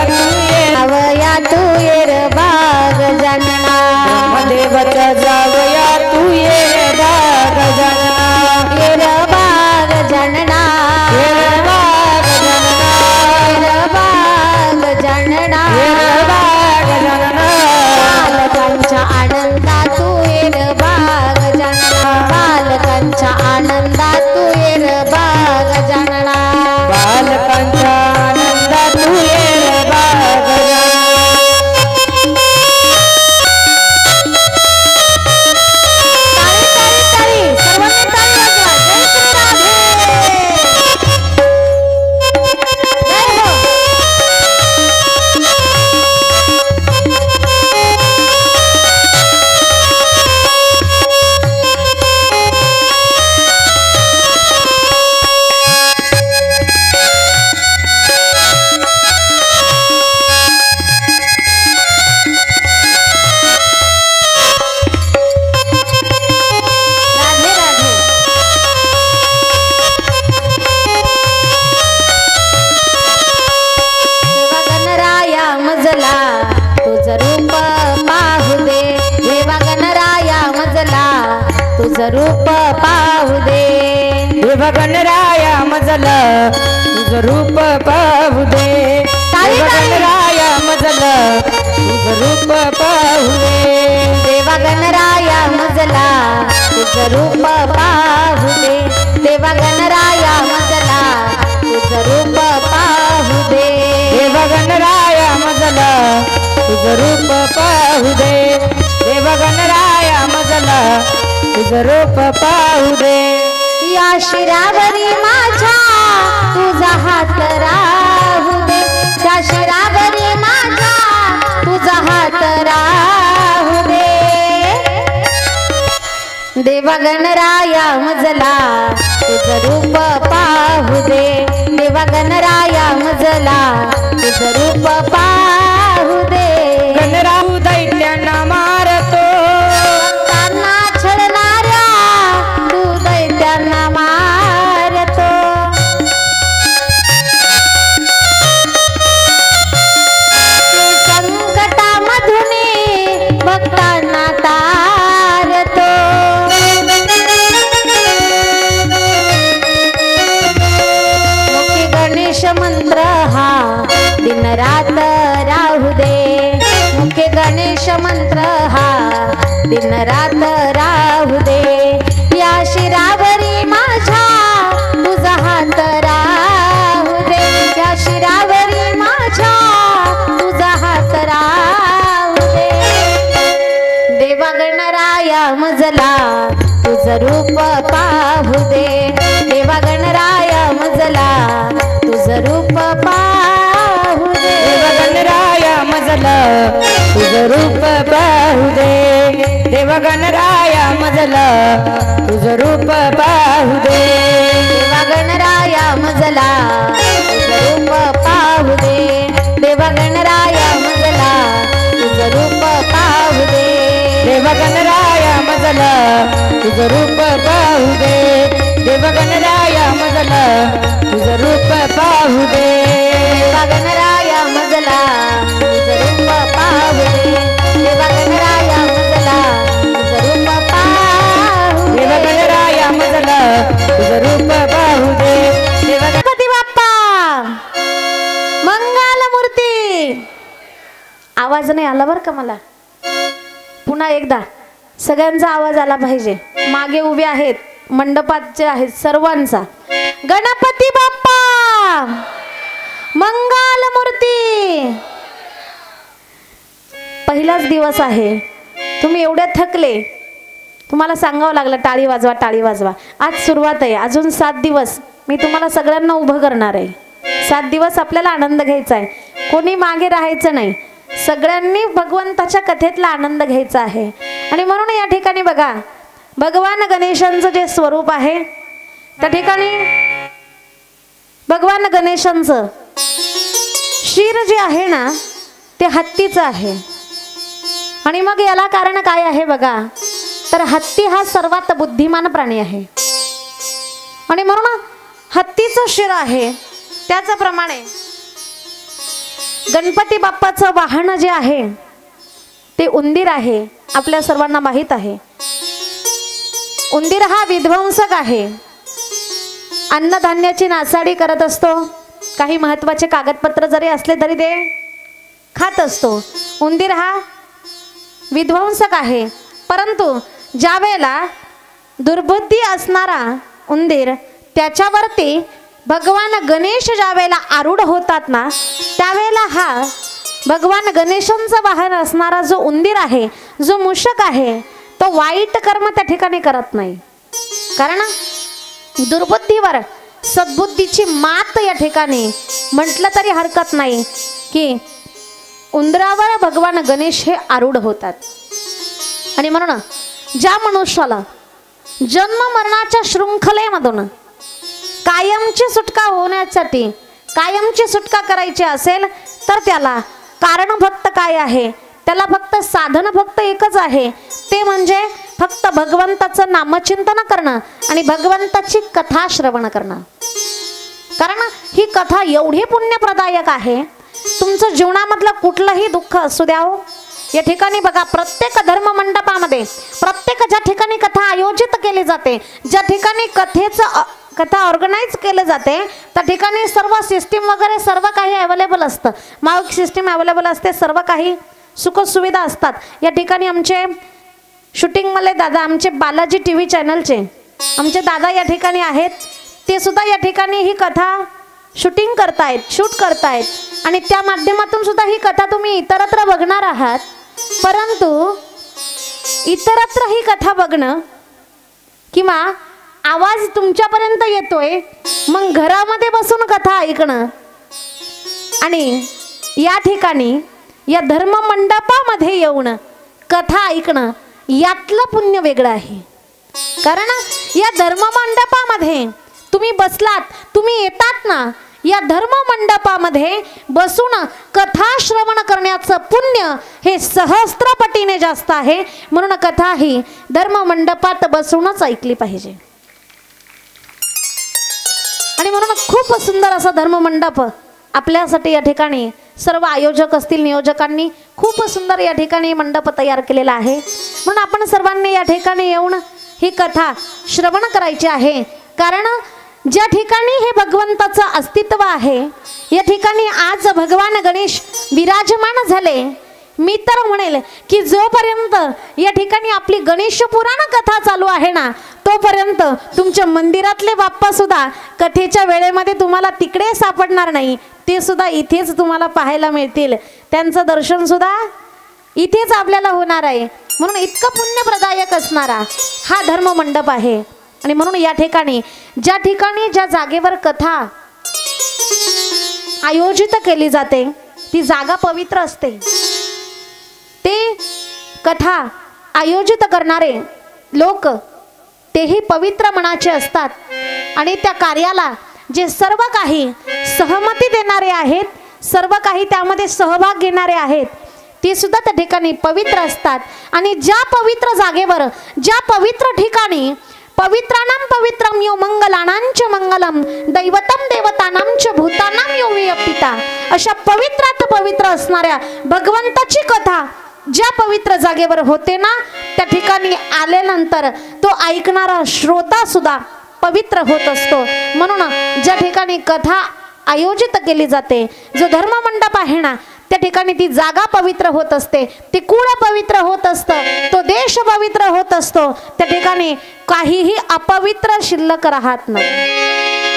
तू येर बाग जनना ब्रह्मदेवाच्या जावया तू येर बाग जनना येर बाग जनना येर बाग जनना येर बाग जनना येर बाग जनना बालकांच्या आनंदा तू येर बाग जनना बालकांच्या आनंदा तू येर बाग जनना बालकांच्या आनंदा तू येर बाग जनना टाळी सर्वांनी टाळी वाजवा जय श्री राधे जय हो राधे राधे देवा गणराया मजला तुझं रूप पाहू दे देवा गणराया मजला तुझं रूप पाहू दे देव गणराया मजल तुझं रूप पाहू दे टाळी, देव टाळी. गणराया मजल तुझं रूप पाहू दे देवा गणराया मजला तुझं रूप पाहू दे देवा गणराया मजला तुझं रूप पाहू दे देव गणराया मजल तुझं रूप पाहू दे देव गणराया मजल तुझं रूप पाहू दे या शिरावरी माझ्या तुझा हात राहू दे त्या शिरावरी माझ्या तुझा हात राहू दे देवा गणराया मजला तुझं रूप पाहू दे देवा गणराया मजला तुझं रूप पाहू दे गणराहू दैत्यांना मारतो भक्तांना छळणारा गणरात राहू दे, या शिरावरी माझ्या तुझा हात राहू दे, या शिरावरी माझ्या तुझा हात राहू दे. देवा गणराया मजला तुझं रूप पाहू दे, देवा गणराया मजला तुझं रूप पाहू दे. देवा गणराया मजला तुझं रूप पाहू दे, देवा गणराया मजला तुझं रूप पाहू दे. देवा गणराया मजला तुझं रूप पाहू दे, देवा गणराया मजला तुझं रूप पाहू दे. देवा गणराया मजला तुझं रूप पाहू दे, देवा गणराया मजला तुझं रूप पाहू दे. देवा गणराया मजला तुझं रूप पाहू दे, देवा गणराया मजला तुझं रूप पाहू दे. देवा गणराया मजला तुझं रूप पाहू दे. देवा गणपती बाप्पा मंगल मूर्ती. आवाज नाही आला बरं का मला, पुन्हा एकदा सगळ्यांचा आवाज आला पाहिजे. मागे उभे आहेत मंडपात जे आहेत सर्वांचा. गणपती बाप्पा मंगल मूर्ती. पहिलाच दिवस आहे, तुम्ही एवढे थकले, तुम्हाला सांगावं लागलं टाळी वाजवा टाळी वाजवा. आज सुरुवात आहे, अजून 7 दिवस मी तुम्हाला सगळ्यांना उभं करणार आहे. 7 दिवस आपल्याला आनंद घ्यायचा आहे, कोणी मागे राहायचं नाही, सगळ्यांनी भगवंताच्या कथेतला आनंद घ्यायचा आहे. आणि म्हणून या ठिकाणी बघा भगवान गणेशांचं जे स्वरूप आहे त्या ठिकाणी भगवान गणेशांचं शिर जे आहे ना ते हत्तीचं आहे. आणि मग याला कारण काय आहे बघा, तर हत्ती हा सर्वात बुद्धिमान प्राणी आहे आणि म्हणून हत्तीचं शिर आहे. त्याचप्रमाणे गणपती बाप्पाचं वाहन जे आहे ते उंदीर आहे. आपल्या सर्वांना माहीत आहे उंदीर हा विध्वंसक आहे, अन्नधान्याची नासाडी करत असतो, काही महत्त्वाचे कागदपत्र जरी असले तरी ते खात असतो. उंदीर हा विध्वंसक आहे. परंतु ज्या वेळेला दुर्बुद्धी असणारा उंदीर त्याच्यावरती भगवान गणेश ज्या वेळेला आरूढ होतात ना त्यावेळेला हा भगवान गणेशांचं वाहन असणारा जो उंदीर आहे, जो मूषक आहे, तो वाईट कर्म त्या ठिकाणी करत नाही. कारण दुर्बुद्धीवर सद्बुद्धीची मात या ठिकाणी म्हटलं तरी हरकत नाही की उंदरावर भगवान गणेश हे आरूढ होतात. आणि म्हणून ज्या मनुष्याला जन्म मरणाच्या शृंखलेमधून कायमची सुटका होण्यासाठी कायमची सुटका करायची असेल तर त्याला कारण फक्त काय आहे, त्याला फक्त साधन फक्त एकच आहे, ते म्हणजे फक्त भगवंताचं नामचिंतन करणं आणि भगवंताची कथा श्रवण करणं. कारण ही कथा एवढी पुण्यप्रदायक आहे, तुमचं जीवनामधलं कुठलंही दुःख असू द्या हो. या ठिकाणी बघा प्रत्येक धर्म मंडपामध्ये प्रत्येक ज्या ठिकाणी कथा आयोजित केली जाते, ज्या ठिकाणी कथा ऑर्गनाईज केलं जाते त्या ठिकाणी सर्व सिस्टीम वगैरे सर्व काही अवेलेबल असतं, माऊक सिस्टीम अवेलेबल असते, सर्व काही सुखसुविधा असतात. या ठिकाणी आमचे शूटिंगवाले दादा, आमचे बालाजी TV चॅनलचे आमचे दादा या ठिकाणी आहेत, ते सुद्धा या ठिकाणी ही कथा शूटिंग करतायत, शूट करतायत आणि त्या माध्यमातून सुद्धा ही कथा तुम्ही इतरत्र बघणार आहात. परंतु इतरत्र ही कथा बघणं किंवा आवाज तुमच्यापर्यंत येतोय, मग घरामध्ये बसून कथा ऐकणं आणि या ठिकाणी या धर्म मंडपामध्ये येऊन कथा ऐकणं यातलं पुण्य वेगळं आहे. कारण या धर्म मंडपामध्ये तुम्ही बसलात, तुम्ही येतात ना, या धर्म मंडपामध्ये बसून कथा श्रवण करण्याचं पुण्य हे सहस्त्रपटीने जास्त आहे. म्हणून कथा ही धर्म मंडपात बसूनच ऐकली पाहिजे. आणि म्हणून खूप सुंदर असा धर्म मंडप आपल्यासाठी या ठिकाणी सर्व आयोजक असतील, नियोजकांनी खूप सुंदर या ठिकाणी मंडप तयार केलेला आहे. म्हणून आपण सर्वांनी या ठिकाणी येऊन ही कथा श्रवण करायची आहे. कारण ज्या ठिकाणी हे भगवंताचं अस्तित्व आहे, या ठिकाणी आज भगवान गणेश विराजमान झाले, मी तर म्हणेल की जोपर्यंत या ठिकाणी आपली गणेश पुराण कथा चालू आहे ना, तोपर्यंत तुमच्या मंदिरातले बाप्पा सुद्धा कथेच्या वेळेमध्ये तुम्हाला तिकडे सापडणार नाही, ते सुद्धा इथेच तुम्हाला पाहायला मिळतील. त्यांचं दर्शन सुद्धा इथेच आपल्याला होणार आहे. म्हणून इतकं पुण्यप्रदायक असणारा हा धर्म मंडप आहे. आणि म्हणून या ठिकाणी ज्या जागेवर कथा आयोजित केली जाते ती जागा पवित्र असते. ते कथा आयोजित करणारे लोक तेही पवित्र मनाचे असतात. आणि त्या कार्याला जे सर्व काही सहमती देणारे आहेत, सर्व काही त्यामध्ये सहभाग घेणारे आहेत, ते सुद्धा त्या ठिकाणी पवित्र असतात. आणि ज्या पवित्र जागेवर, ज्या पवित्र ठिकाणी पवित्राणाम पवित्रम यो मंगलानांच मंगलम दैवतम देवतानांच भूतानाम यो वियपिता, अशा पवित्रात पवित्र असणाऱ्या भगवंताची कथा ज्या पवित्र जागेवर होते ना, त्या ठिकाणी आल्यानंतर तो ऐकणारा श्रोता सुद्धा पवित्र होत असतो. म्हणून ज्या ठिकाणी कथा आयोजित केली जाते, जो धर्म मंडप आहे ना, त्या ठिकाणी ती जागा पवित्र होत असते, ते कुळ पवित्र होत असतं, तो देश पवित्र होत असतो. त्या ठिकाणी काहीही अपवित्र शिल्लक राहत नाही.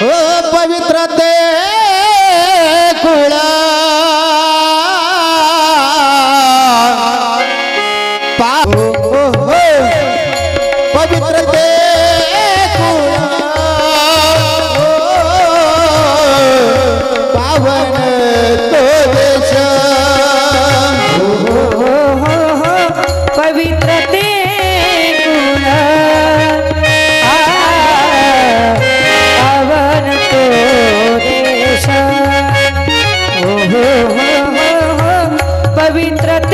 हो पवित्र ते कुळ पवित्र ते कुळ पावन तो देश. पवित्र ते कुळ पावन तो देश. पवित्र ते कुळ पावन तो देश. पवित्र ते कुळ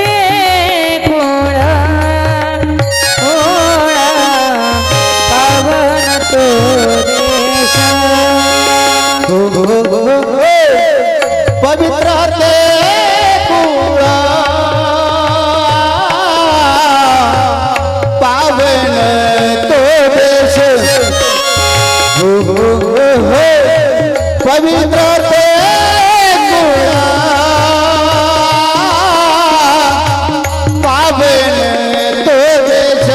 पावन तो देश. पवित्र ते कुळ पावन तो देश.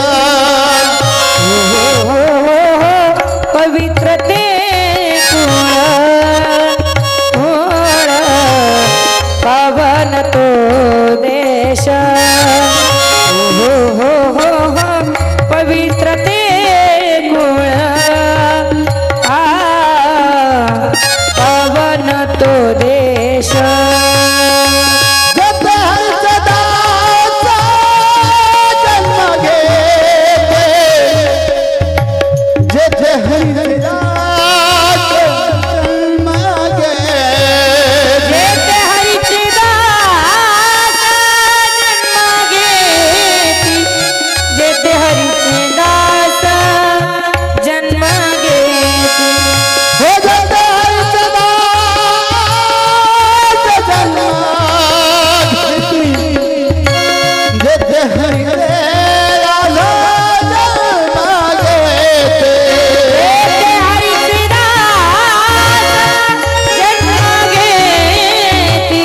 पवित्र ते पावन तो देश. पवित्र ते कुळ पावन तो देश. जेथे हरिदासा जन्म घेते, जेथे हरिदास जन्म घेते, जेथे हरीचे दास जन्म घेती, जेथे हरीचे दास जन्म घेती. हो जेथे हरिदास जन्म घेती, जेथे हरिदास जन्म घेते. जेथे हरीचे दास जन्म घेती,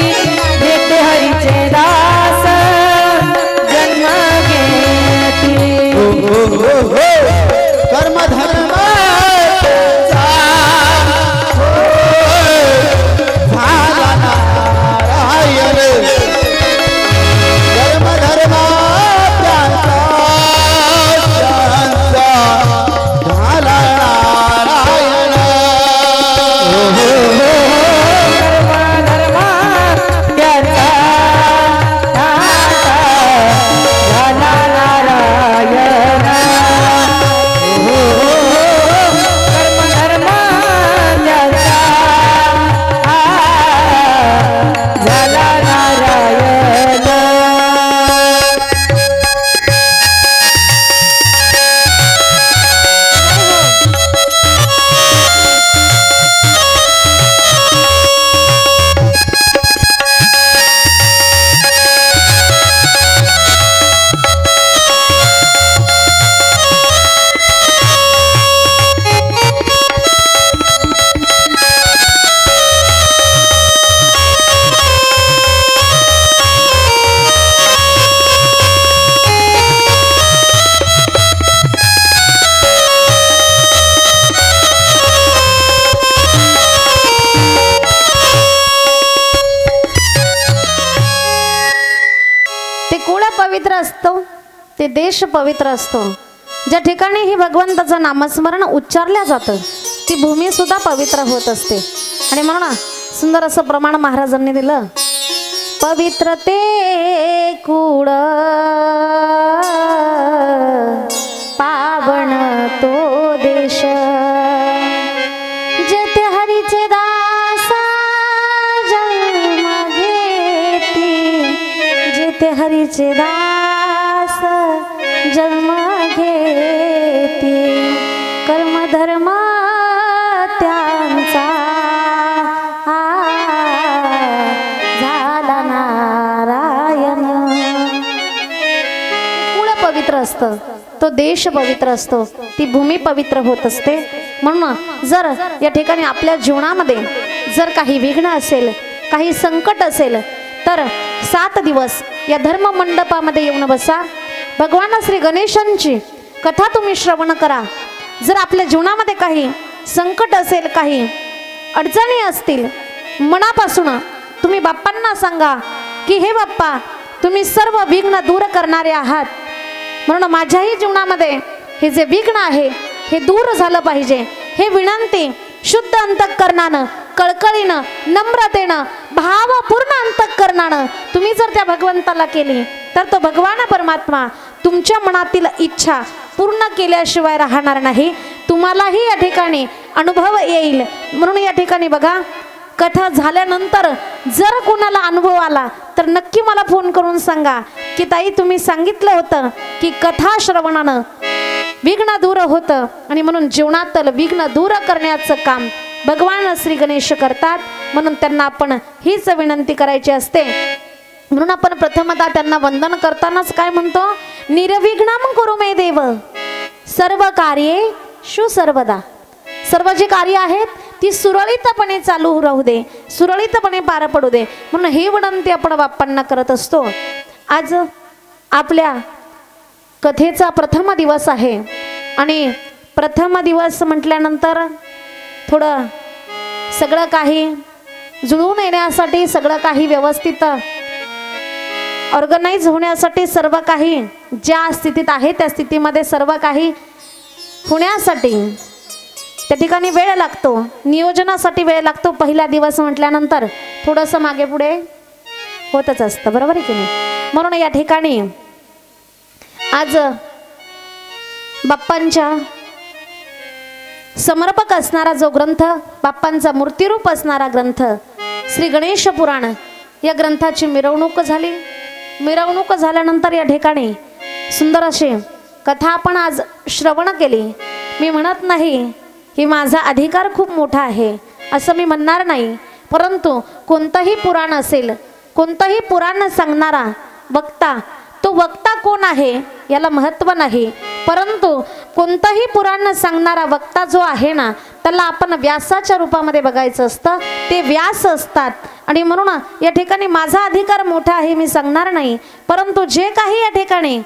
जेथे हरीचे दास जन्म घेती. कर्म धर्म झाला नारायण. कर्म धर्म झाला नारायण. धर्म त्याचा झाला नारायण. ते देश पवित्र असतो. ज्या ठिकाणी ही भगवंताचं नामस्मरण उच्चारल्या जातं ती भूमी सुद्धा पवित्र होत असते. आणि म्हणून सुंदर असं प्रमाण महाराजांनी दिलं. पवित्रते कूड पावन तो देश, जेथे हरीचे दासा जन्म घेती, जेथे हरीचे दास जन्म घेती, कर्म धर्म त्यांचा झाला नारायण. कुळ पवित्र असतं, तो देश पवित्र असतो, ती भूमी पवित्र होत असते. म्हणून जर या ठिकाणी आपल्या जीवनामध्ये जर काही विघ्न असेल, काही संकट असेल, तर 7 दिवस या धर्म मंडपामध्ये येऊन बसा. भगवान श्री गणेशांची कथा तुम्ही श्रवण करा. जर आपल्या जीवनामध्ये काही संकट असेल, काही अडचणी असतील, मनापासून तुम्ही बाप्पांना सांगा की हे बाप्पा, तुम्ही सर्व विघ्न दूर करणारे आहात. म्हणून माझ्याही जीवनामध्ये हे जे विघ्न आहे हे दूर झालं पाहिजे. हे विनंती शुद्ध अंतःकरणानं, कळकळीनं, नम्रतेनं, भावपूर्ण अंतःकरणानं तुम्ही जर त्या भगवंताला केली तर तो भगवान परमात्मा तुमच्या मनातील इच्छा पूर्ण केल्याशिवाय राहणार नाही. तुम्हालाही या ठिकाणी अनुभव येईल. म्हणून या ठिकाणी बघा, कथा झाल्यानंतर जर कोणाला अनुभव आला तर नक्की मला फोन करून सांगा की ताई, तुम्ही सांगितलं होतं की कथा श्रवणानं विघ्न दूर होतं. आणि म्हणून जीवनातलं विघ्न दूर करण्याचं काम भगवान श्री गणेश करतात. म्हणून त्यांना आपण हीच विनंती करायची असते. म्हणून आपण प्रथमतः त्यांना वंदन करतानाच काय म्हणतो, निर्विघ्नम कुरु मे देव सर्व कार्येषु सर्वदा. सर्व जी कार्य आहेत ती सुरळीतपणे चालू राहू दे, सुरळीतपणे पार पडू दे. म्हणून ही विनंती आपण बाप्पांना करत असतो. आज आपल्या कथेचा प्रथम दिवस आहे आणि प्रथम दिवस म्हटल्यानंतर थोडं सगळं काही जुळून येण्यासाठी, सगळं काही व्यवस्थित ऑर्गनाइज होण्यासाठी, सर्व काही ज्या स्थितीत आहे त्या स्थितीमध्ये सर्व काही होण्यासाठी त्या ठिकाणी वेळ लागतो, नियोजनासाठी वेळ लागतो. पहिला दिवस म्हटल्यानंतर थोडंसं मागे पुढे होतच असतं, बरोबर आहे की नाही. म्हणून या ठिकाणी आज बाप्पांच्या समर्पक असणारा जो ग्रंथ, बाप्पांचा मूर्तिरूप असणारा ग्रंथ श्री गणेश पुराण, या ग्रंथाची मिरवणूक झाली. मिरवणूक झाल्यानंतर या ठिकाणी सुंदर अशी कथा आपण आज श्रवण केली. मी म्हणत नाही की माझा अधिकार खूप मोठा आहे असं मी म्हणणार नाही, परंतु कोणतंही पुराण असेल, कोणतंही पुराण सांगणारा वक्ता, तो वक्ता कोण आहे याला महत्त्व नाही, परंतु कोणतंही पुराण सांगणारा वक्ता जो आहे ना, त्याला आपण व्यासाच्या रूपामध्ये बघायचं असतं. ते व्यास असतात. आणि म्हणून या ठिकाणी माझा अधिकार मोठा आहे मी सांगणार नाही, परंतु जे काही या ठिकाणी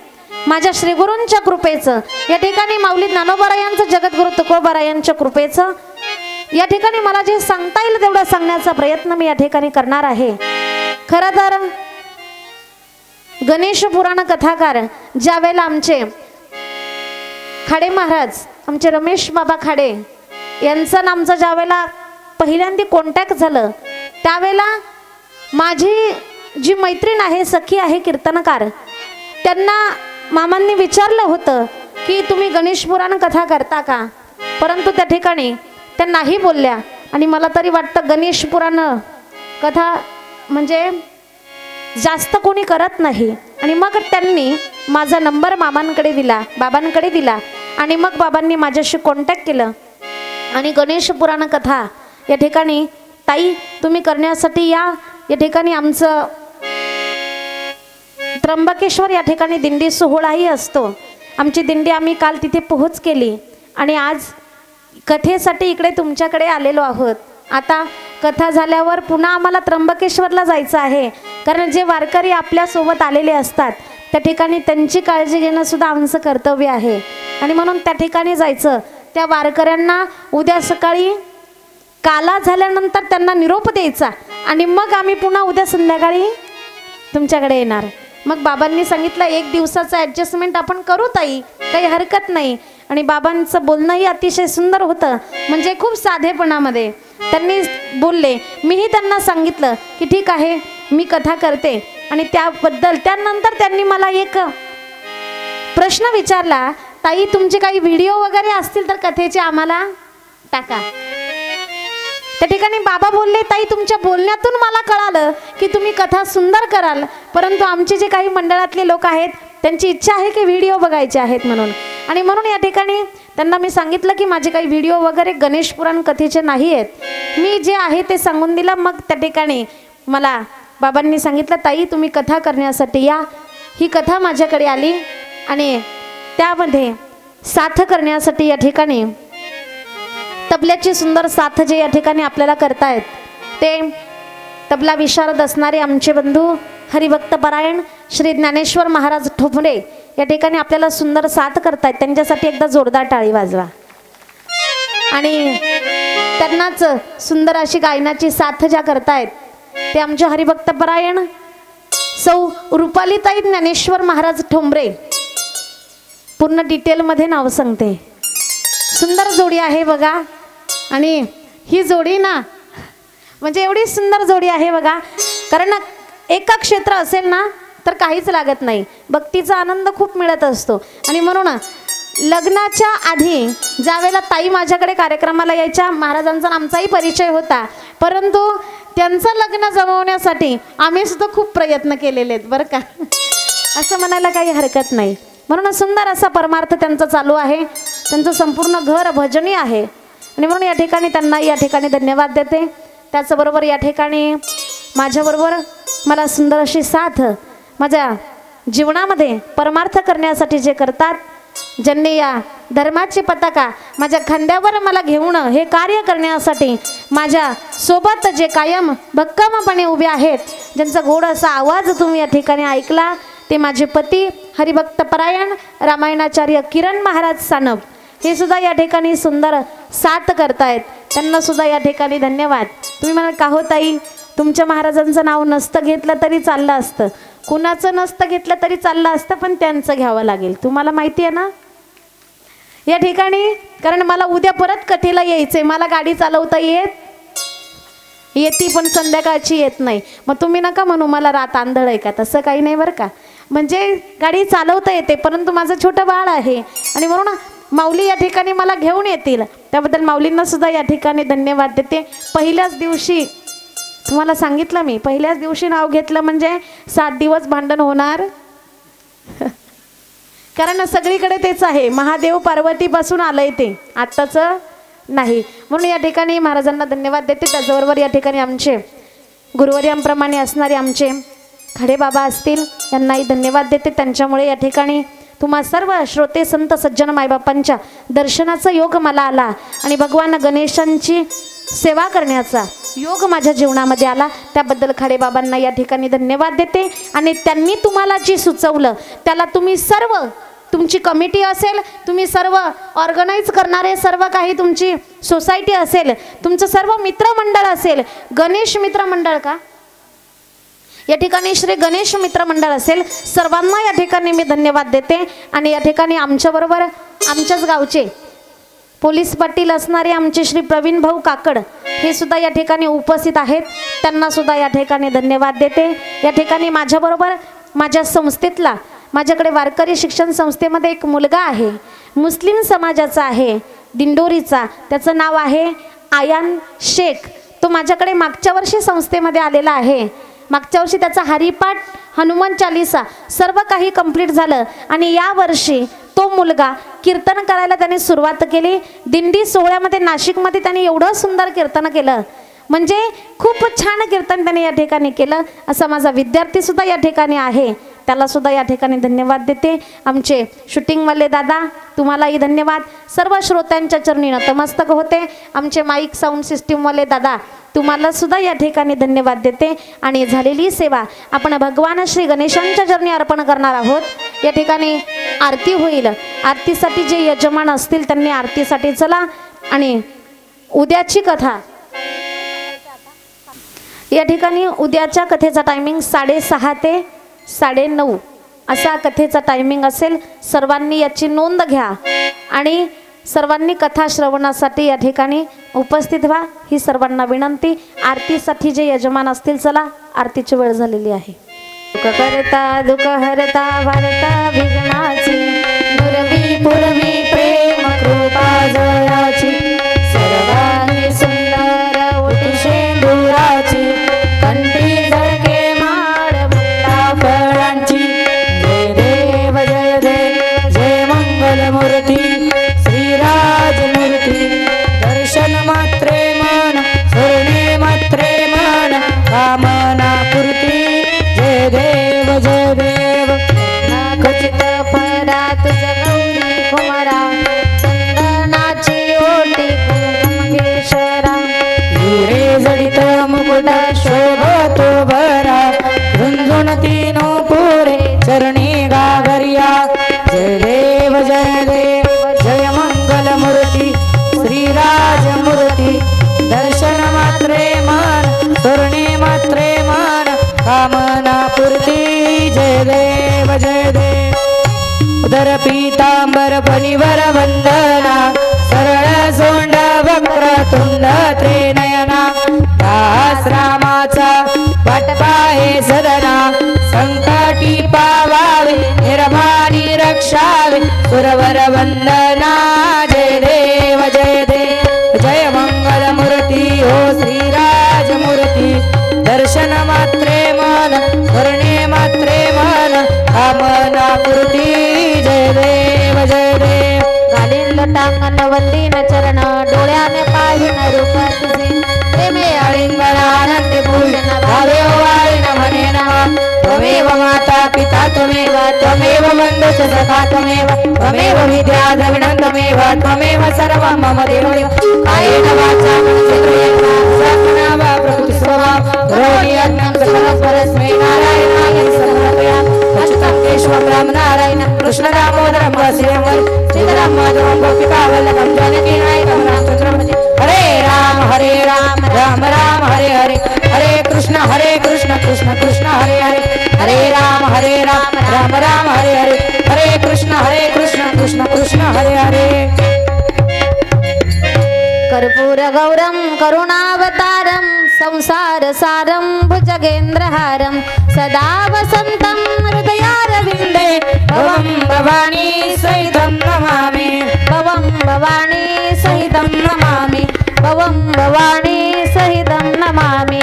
माझ्या श्रीगुरूंच्या कृपेचं, या ठिकाणी माऊली ज्ञानोबारायांचं, जगद्गुरु तुकोबारायांच्या कृपेचं, या ठिकाणी मला जे सांगता येईल तेवढं सांगण्याचा प्रयत्न मी या ठिकाणी करणार आहे. खरं तर गणेश पुराण कथाकार ज्या वेळेला आमचे खाडे महाराज, आमचे रमेश बाबा खाडे यांचं नामचं ज्या वेळेला पहिल्यांदा कॉन्टॅक्ट झालं, त्यावेळेला माझी जी मैत्रीण आहे, सखी आहे, कीर्तनकार, त्यांना मामांनी विचारलं होतं की तुम्ही गणेश पुराण कथा करता का, परंतु त्या ठिकाणी त्या नाही बोलल्या. आणि मला तरी वाटतं गणेश पुराण कथा म्हणजे जास्त कोणी करत नाही. आणि मग त्यांनी माझा नंबर मामांकडे दिला, बाबांकडे दिला, आणि मग बाबांनी माझ्याशी कॉन्टॅक्ट केलं. आणि गणेश पुराण कथा या ठिकाणी ताई तुम्ही करण्यासाठी या ठिकाणी आमचं त्र्यंबकेश्वर या ठिकाणी दिंडी सोहळाही असतो. आमची दिंडी आम्ही काल तिथे पोहोच केली आणि आज कथेसाठी इकडे तुमच्याकडे आलेलो आहोत. आता कथा झाल्यावर पुन्हा आम्हाला त्र्यंबकेश्वरला जायचं आहे, कारण जे वारकरी आपल्यासोबत आलेले असतात त्या ठिकाणी त्यांची काळजी घेणं सुद्धा आमचं कर्तव्य आहे. आणि म्हणून त्या ठिकाणी जायचं. त्या वारकऱ्यांना उद्या सकाळी काला झाल्यानंतर त्यांना निरोप द्यायचा आणि मग आम्ही पुन्हा उद्या संध्याकाळी तुमच्याकडे येणार. मग बाबांनी सांगितलं 1 दिवसाचं ॲडजस्टमेंट आपण करू ताई, काही हरकत नाही. आणि बाबांचं बोलणंही अतिशय सुंदर होतं, म्हणजे खूप साधेपणामध्ये त्यांनी बोलले. मीही त्यांना सांगितलं की ठीक आहे मी कथा करते. आणि त्यानंतर त्यांनी मला एक प्रश्न विचारला, ताई तुमचे काही व्हिडिओ वगैरे असतील तर कथेचे आम्हाला टाका. त्या ठिकाणी बाबा बोलले, ताई तुमच्या बोलण्यातून मला कळालं की तुम्ही कथा सुंदर कराल, परंतु आमचे जे काही मंडळातले लोक आहेत त्यांची इच्छा आहे की व्हिडिओ बघायचे आहेत म्हणून. आणि म्हणून या ठिकाणी त्यांना मी सांगितलं की माझे काही व्हिडिओ वगैरे गणेश पुराण कथेचे नाही आहेत, मी जे आहे ते सांगून दिलं. मग त्या ठिकाणी मला बाबांनी सांगितलं, ताई तुम्ही कथा करण्यासाठी या. ही कथा माझ्याकडे आली आणि त्यामध्ये साथ करण्यासाठी या ठिकाणी तबल्याची सुंदर साथ जे या ठिकाणी आपल्याला करतायत ते तबला विशारद असणारे आमचे बंधू हरिभक्त परायण श्री ज्ञानेश्वर महाराज ठोंबरे या ठिकाणी आपल्याला सुंदर साथ करतायत. त्यांच्यासाठी एकदा जोरदार टाळी वाजवा. आणि त्यांनाच सुंदर अशी गायनाची साथ ज्या करतायत ते आमचे हरिभक्त परायण सौ रुपालीताई ज्ञानेश्वर महाराज ठोंबरे. पूर्ण डिटेलमध्ये नाव सांगते. सुंदर जोडी आहे बघा. आणि ही जोडी ना म्हणजे एवढी सुंदर जोडी आहे बघा, कारण एका क्षेत्र असेल ना तर काहीच लागत नाही, भक्तीचा आनंद खूप मिळत असतो. आणि म्हणून लग्नाच्या आधी ज्या वेळेला ताई माझ्याकडे कार्यक्रमाला यायच्या, महाराजांचा आमचाही परिचय होता, परंतु त्यांचं लग्न जमवण्यासाठी आम्ही सुद्धा खूप प्रयत्न केलेले आहेत बरं का, असं म्हणायला काही हरकत नाही. म्हणून सुंदर असा परमार्थ त्यांचा चालू आहे. त्यांचं संपूर्ण घर भजनी आहे. आणि म्हणून या ठिकाणी त्यांना या ठिकाणी धन्यवाद देते. त्याचबरोबर या ठिकाणी माझ्याबरोबर मला सुंदर अशी साथ माझ्या जीवनामध्ये परमार्थ करण्यासाठी जे करतात, ज्यांनी या धर्माची पताका माझ्या खांद्यावर मला घेऊन हे कार्य करण्यासाठी माझ्या सोबत जे कायम भक्कमपणे उभे आहेत, ज्यांचा गोड असा आवाज तुम्ही या ठिकाणी ऐकला, ते माझे पती हरिभक्त परायण रामायणाचार्य किरण महाराज सानप. हे सुद्धा या ठिकाणी सुंदर साथ करतायत. त्यांना सुद्धा या ठिकाणी धन्यवाद. तुम्ही म्हणाल का हो ताई तुमच्या महाराजांचं नाव नसतं घेतलं तरी चाललं असतं, कुणाचं नसतं घेतलं तरी चाललं असतं, पण त्यांचं घ्यावं लागेल. तुम्हाला माहिती आहे ना या ठिकाणी, कारण मला उद्या परत कथेला यायचंय. मला गाडी चालवता येते पण संध्याकाळची येत नाही. मग तुम्ही नका म्हणू मला रात आंधळ आहे का, तसं काही नाही बरं का. म्हणजे गाडी चालवता येते, परंतु माझं छोटं बाळ आहे आणि म्हणून माऊली या ठिकाणी मला घेऊन येतील. त्याबद्दल माऊलींना सुद्धा या ठिकाणी धन्यवाद देते. पहिल्याच दिवशी तुम्हाला सांगितलं मी, पहिल्याच दिवशी नाव घेतलं म्हणजे 7 दिवस भांडण होणार कारण सगळीकडे तेच आहे. महादेव पार्वतीपासून आलंय ते, आत्ताचं नाही. म्हणून या ठिकाणी महाराजांना धन्यवाद देते. त्याचबरोबर या ठिकाणी आमचे गुरुवर्यांप्रमाणे असणारे आमचे खडे बाबा असतील, यांनाही धन्यवाद देते. त्यांच्यामुळे या ठिकाणी तुम्हा सर्व श्रोते संत सज्जन मायबापांच्या दर्शनाचा योग मला आला आणि भगवान गणेशांची सेवा करण्याचा योग माझ्या जीवनामध्ये आला. त्याबद्दल खडे बाबांना या ठिकाणी धन्यवाद देते. आणि त्यांनी तुम्हाला जे सुचवलं त्याला तुम्ही सर्व, तुमची कमिटी असेल, तुम्ही सर्व ऑर्गनाईज करणारे सर्व काही तुमची सोसायटी असेल, तुमचं सर्व मित्रमंडळ असेल, गणेश मित्रमंडळ का या ठिकाणी श्री गणेश मित्र मंडळ असेल, सर्वांना या ठिकाणी मी धन्यवाद देते. आणि या ठिकाणी आमच्याबरोबर आमच्याच गावचे पोलीस पाटील असणारे आमचे श्री प्रवीण भाऊ काकड हे सुद्धा या ठिकाणी उपस्थित आहेत. त्यांना सुद्धा या ठिकाणी धन्यवाद देते. या ठिकाणी माझ्याबरोबर माझ्या संस्थेतला, माझ्याकडे वारकरी शिक्षण संस्थेमध्ये एक मुलगा आहे, मुस्लिम समाजाचा आहे, दिंडोरीचा, त्याचं नाव आहे आयान शेख. तो माझ्याकडे मागच्या वर्षी संस्थेमध्ये आलेला आहे. मागच्या वर्षी त्याचा हरिपाठ, हनुमान चालीसा सर्व काही कंप्लीट झालं आणि या वर्षी तो मुलगा कीर्तन करायला त्याने सुरुवात केली. दिंडी सोहळ्यामध्ये नाशिकमध्ये त्याने एवढं सुंदर कीर्तन केलं, म्हणजे खूप छान कीर्तन त्याने या ठिकाणी केलं. असा माझा विद्यार्थी सुद्धा या ठिकाणी आहे, त्याला सुद्धा या ठिकाणी धन्यवाद देते. आमचे शूटिंगवाले दादा तुम्हालाही धन्यवाद. सर्व श्रोत्यांच्या चरणी नतमस्तक होते. आमचे माईक साऊंड सिस्टीमवाले दादा तुम्हाला सुद्धा या ठिकाणी धन्यवाद देते. आणि झालेली सेवा आपण भगवान श्री गणेशांच्या चरणी अर्पण करणार आहोत. या ठिकाणी आरती होईल. आरतीसाठी जे यजमान असतील त्यांनी आरतीसाठी चला. आणि उद्याची कथा या ठिकाणी, उद्याच्या कथेचा टायमिंग 6:30 ते 9:30 असा कथेचा टायमिंग असेल. सर्वांनी याची नोंद घ्या आणि सर्वांनी कथा श्रवणासाठी या ठिकाणी उपस्थित व्हा ही सर्वांना विनंती. आरतीसाठी जे यजमान असतील चला, आरतीची वेळ झालेली आहे. दुःख करता दुःख हरता भारता विघ्नाची दुर्वी पूर्वी प्रेम कृपा जयाची सर्वांगी सुंदर उठी शेंदुराची कंठी झळके माळ मुक्ता फळांची. जय देव जय देव जय मंगल मूर्ती श्रीराज मूर्ती दर्शन मात्रे मन सोने मात्रे मन कामना पूर्ती. जय देव जय देव खचित परात गौरी कुमारा चंदनाची ओटी कुंकुम केशरा हिरे जडित मुकुट शोभतो भरा झुंझुणती नूपुरे चरणी गागरिया. जय देव जय देव जय मंगल मूर्ती श्रीराज मूर्ती दर्शन मात्रे मन सोने मात्रे मन कामना पूर्ती. जय देव जय देव उदर पीतांबर फणीवर वंदना सरळ सोंड वक्र तुंड त्रिनयना दास रामाचा वाटपाहे सदना संकटी पावावे निर्माणी रक्षावे सुरवर वंदना. जय देव जय देव जय मंगल मूर्ती हो श्रीराज मूर्ती दर्शन मात्रे मन करणे मात्रे मन कामना पूर्ती. जय देव जय देव घालीन लोटांगण वंदीन चरण डोळ्याने पाहिन रूप तुझे प्रेमे आलिंगनानंद पूजन भावे वाळीन म्हणे नमः. त्वमेव माता पिता त्वमेव त्वमेव बंधुश्च सखा त्वमेव त्वमेव विद्या द्रविणं त्वमेव त्वमेव सर्वं मम देवदेव. कायेन वाचा मनसेन्द्रियेण सकलेन वा प्रकृति स्वभाव करोमि यज्ञं सकलं परस्मै नारायणाय समर्पयामि. अच्युतं केशवं राम नारायणं कृष्ण दामोदरं वसिरं श्रीधरं माधवं गोपिका वल्लभं जानकी नायकं रामचन्द्रं भजे. हरे राम राम राम हरे हरे हरे कृष्ण कृष्ण कृष्ण हरे हरे हरे राम राम राम हरे हरे हरे कृष्ण कृष्ण कृष्ण हरे हरे. कर्पूर गौरम करुणावतारम संसार सारम भुजगेंद्रहारम सदा वसंतम हृदयारविंदे भवं भवानी सहितं नमामि भवं भवानी सहितं नमामि भवं भवानी सहितं नमामि.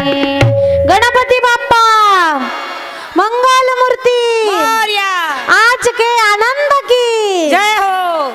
गणपति बाप्पा मंगल मूर्ति आज के आनंद की जय हो.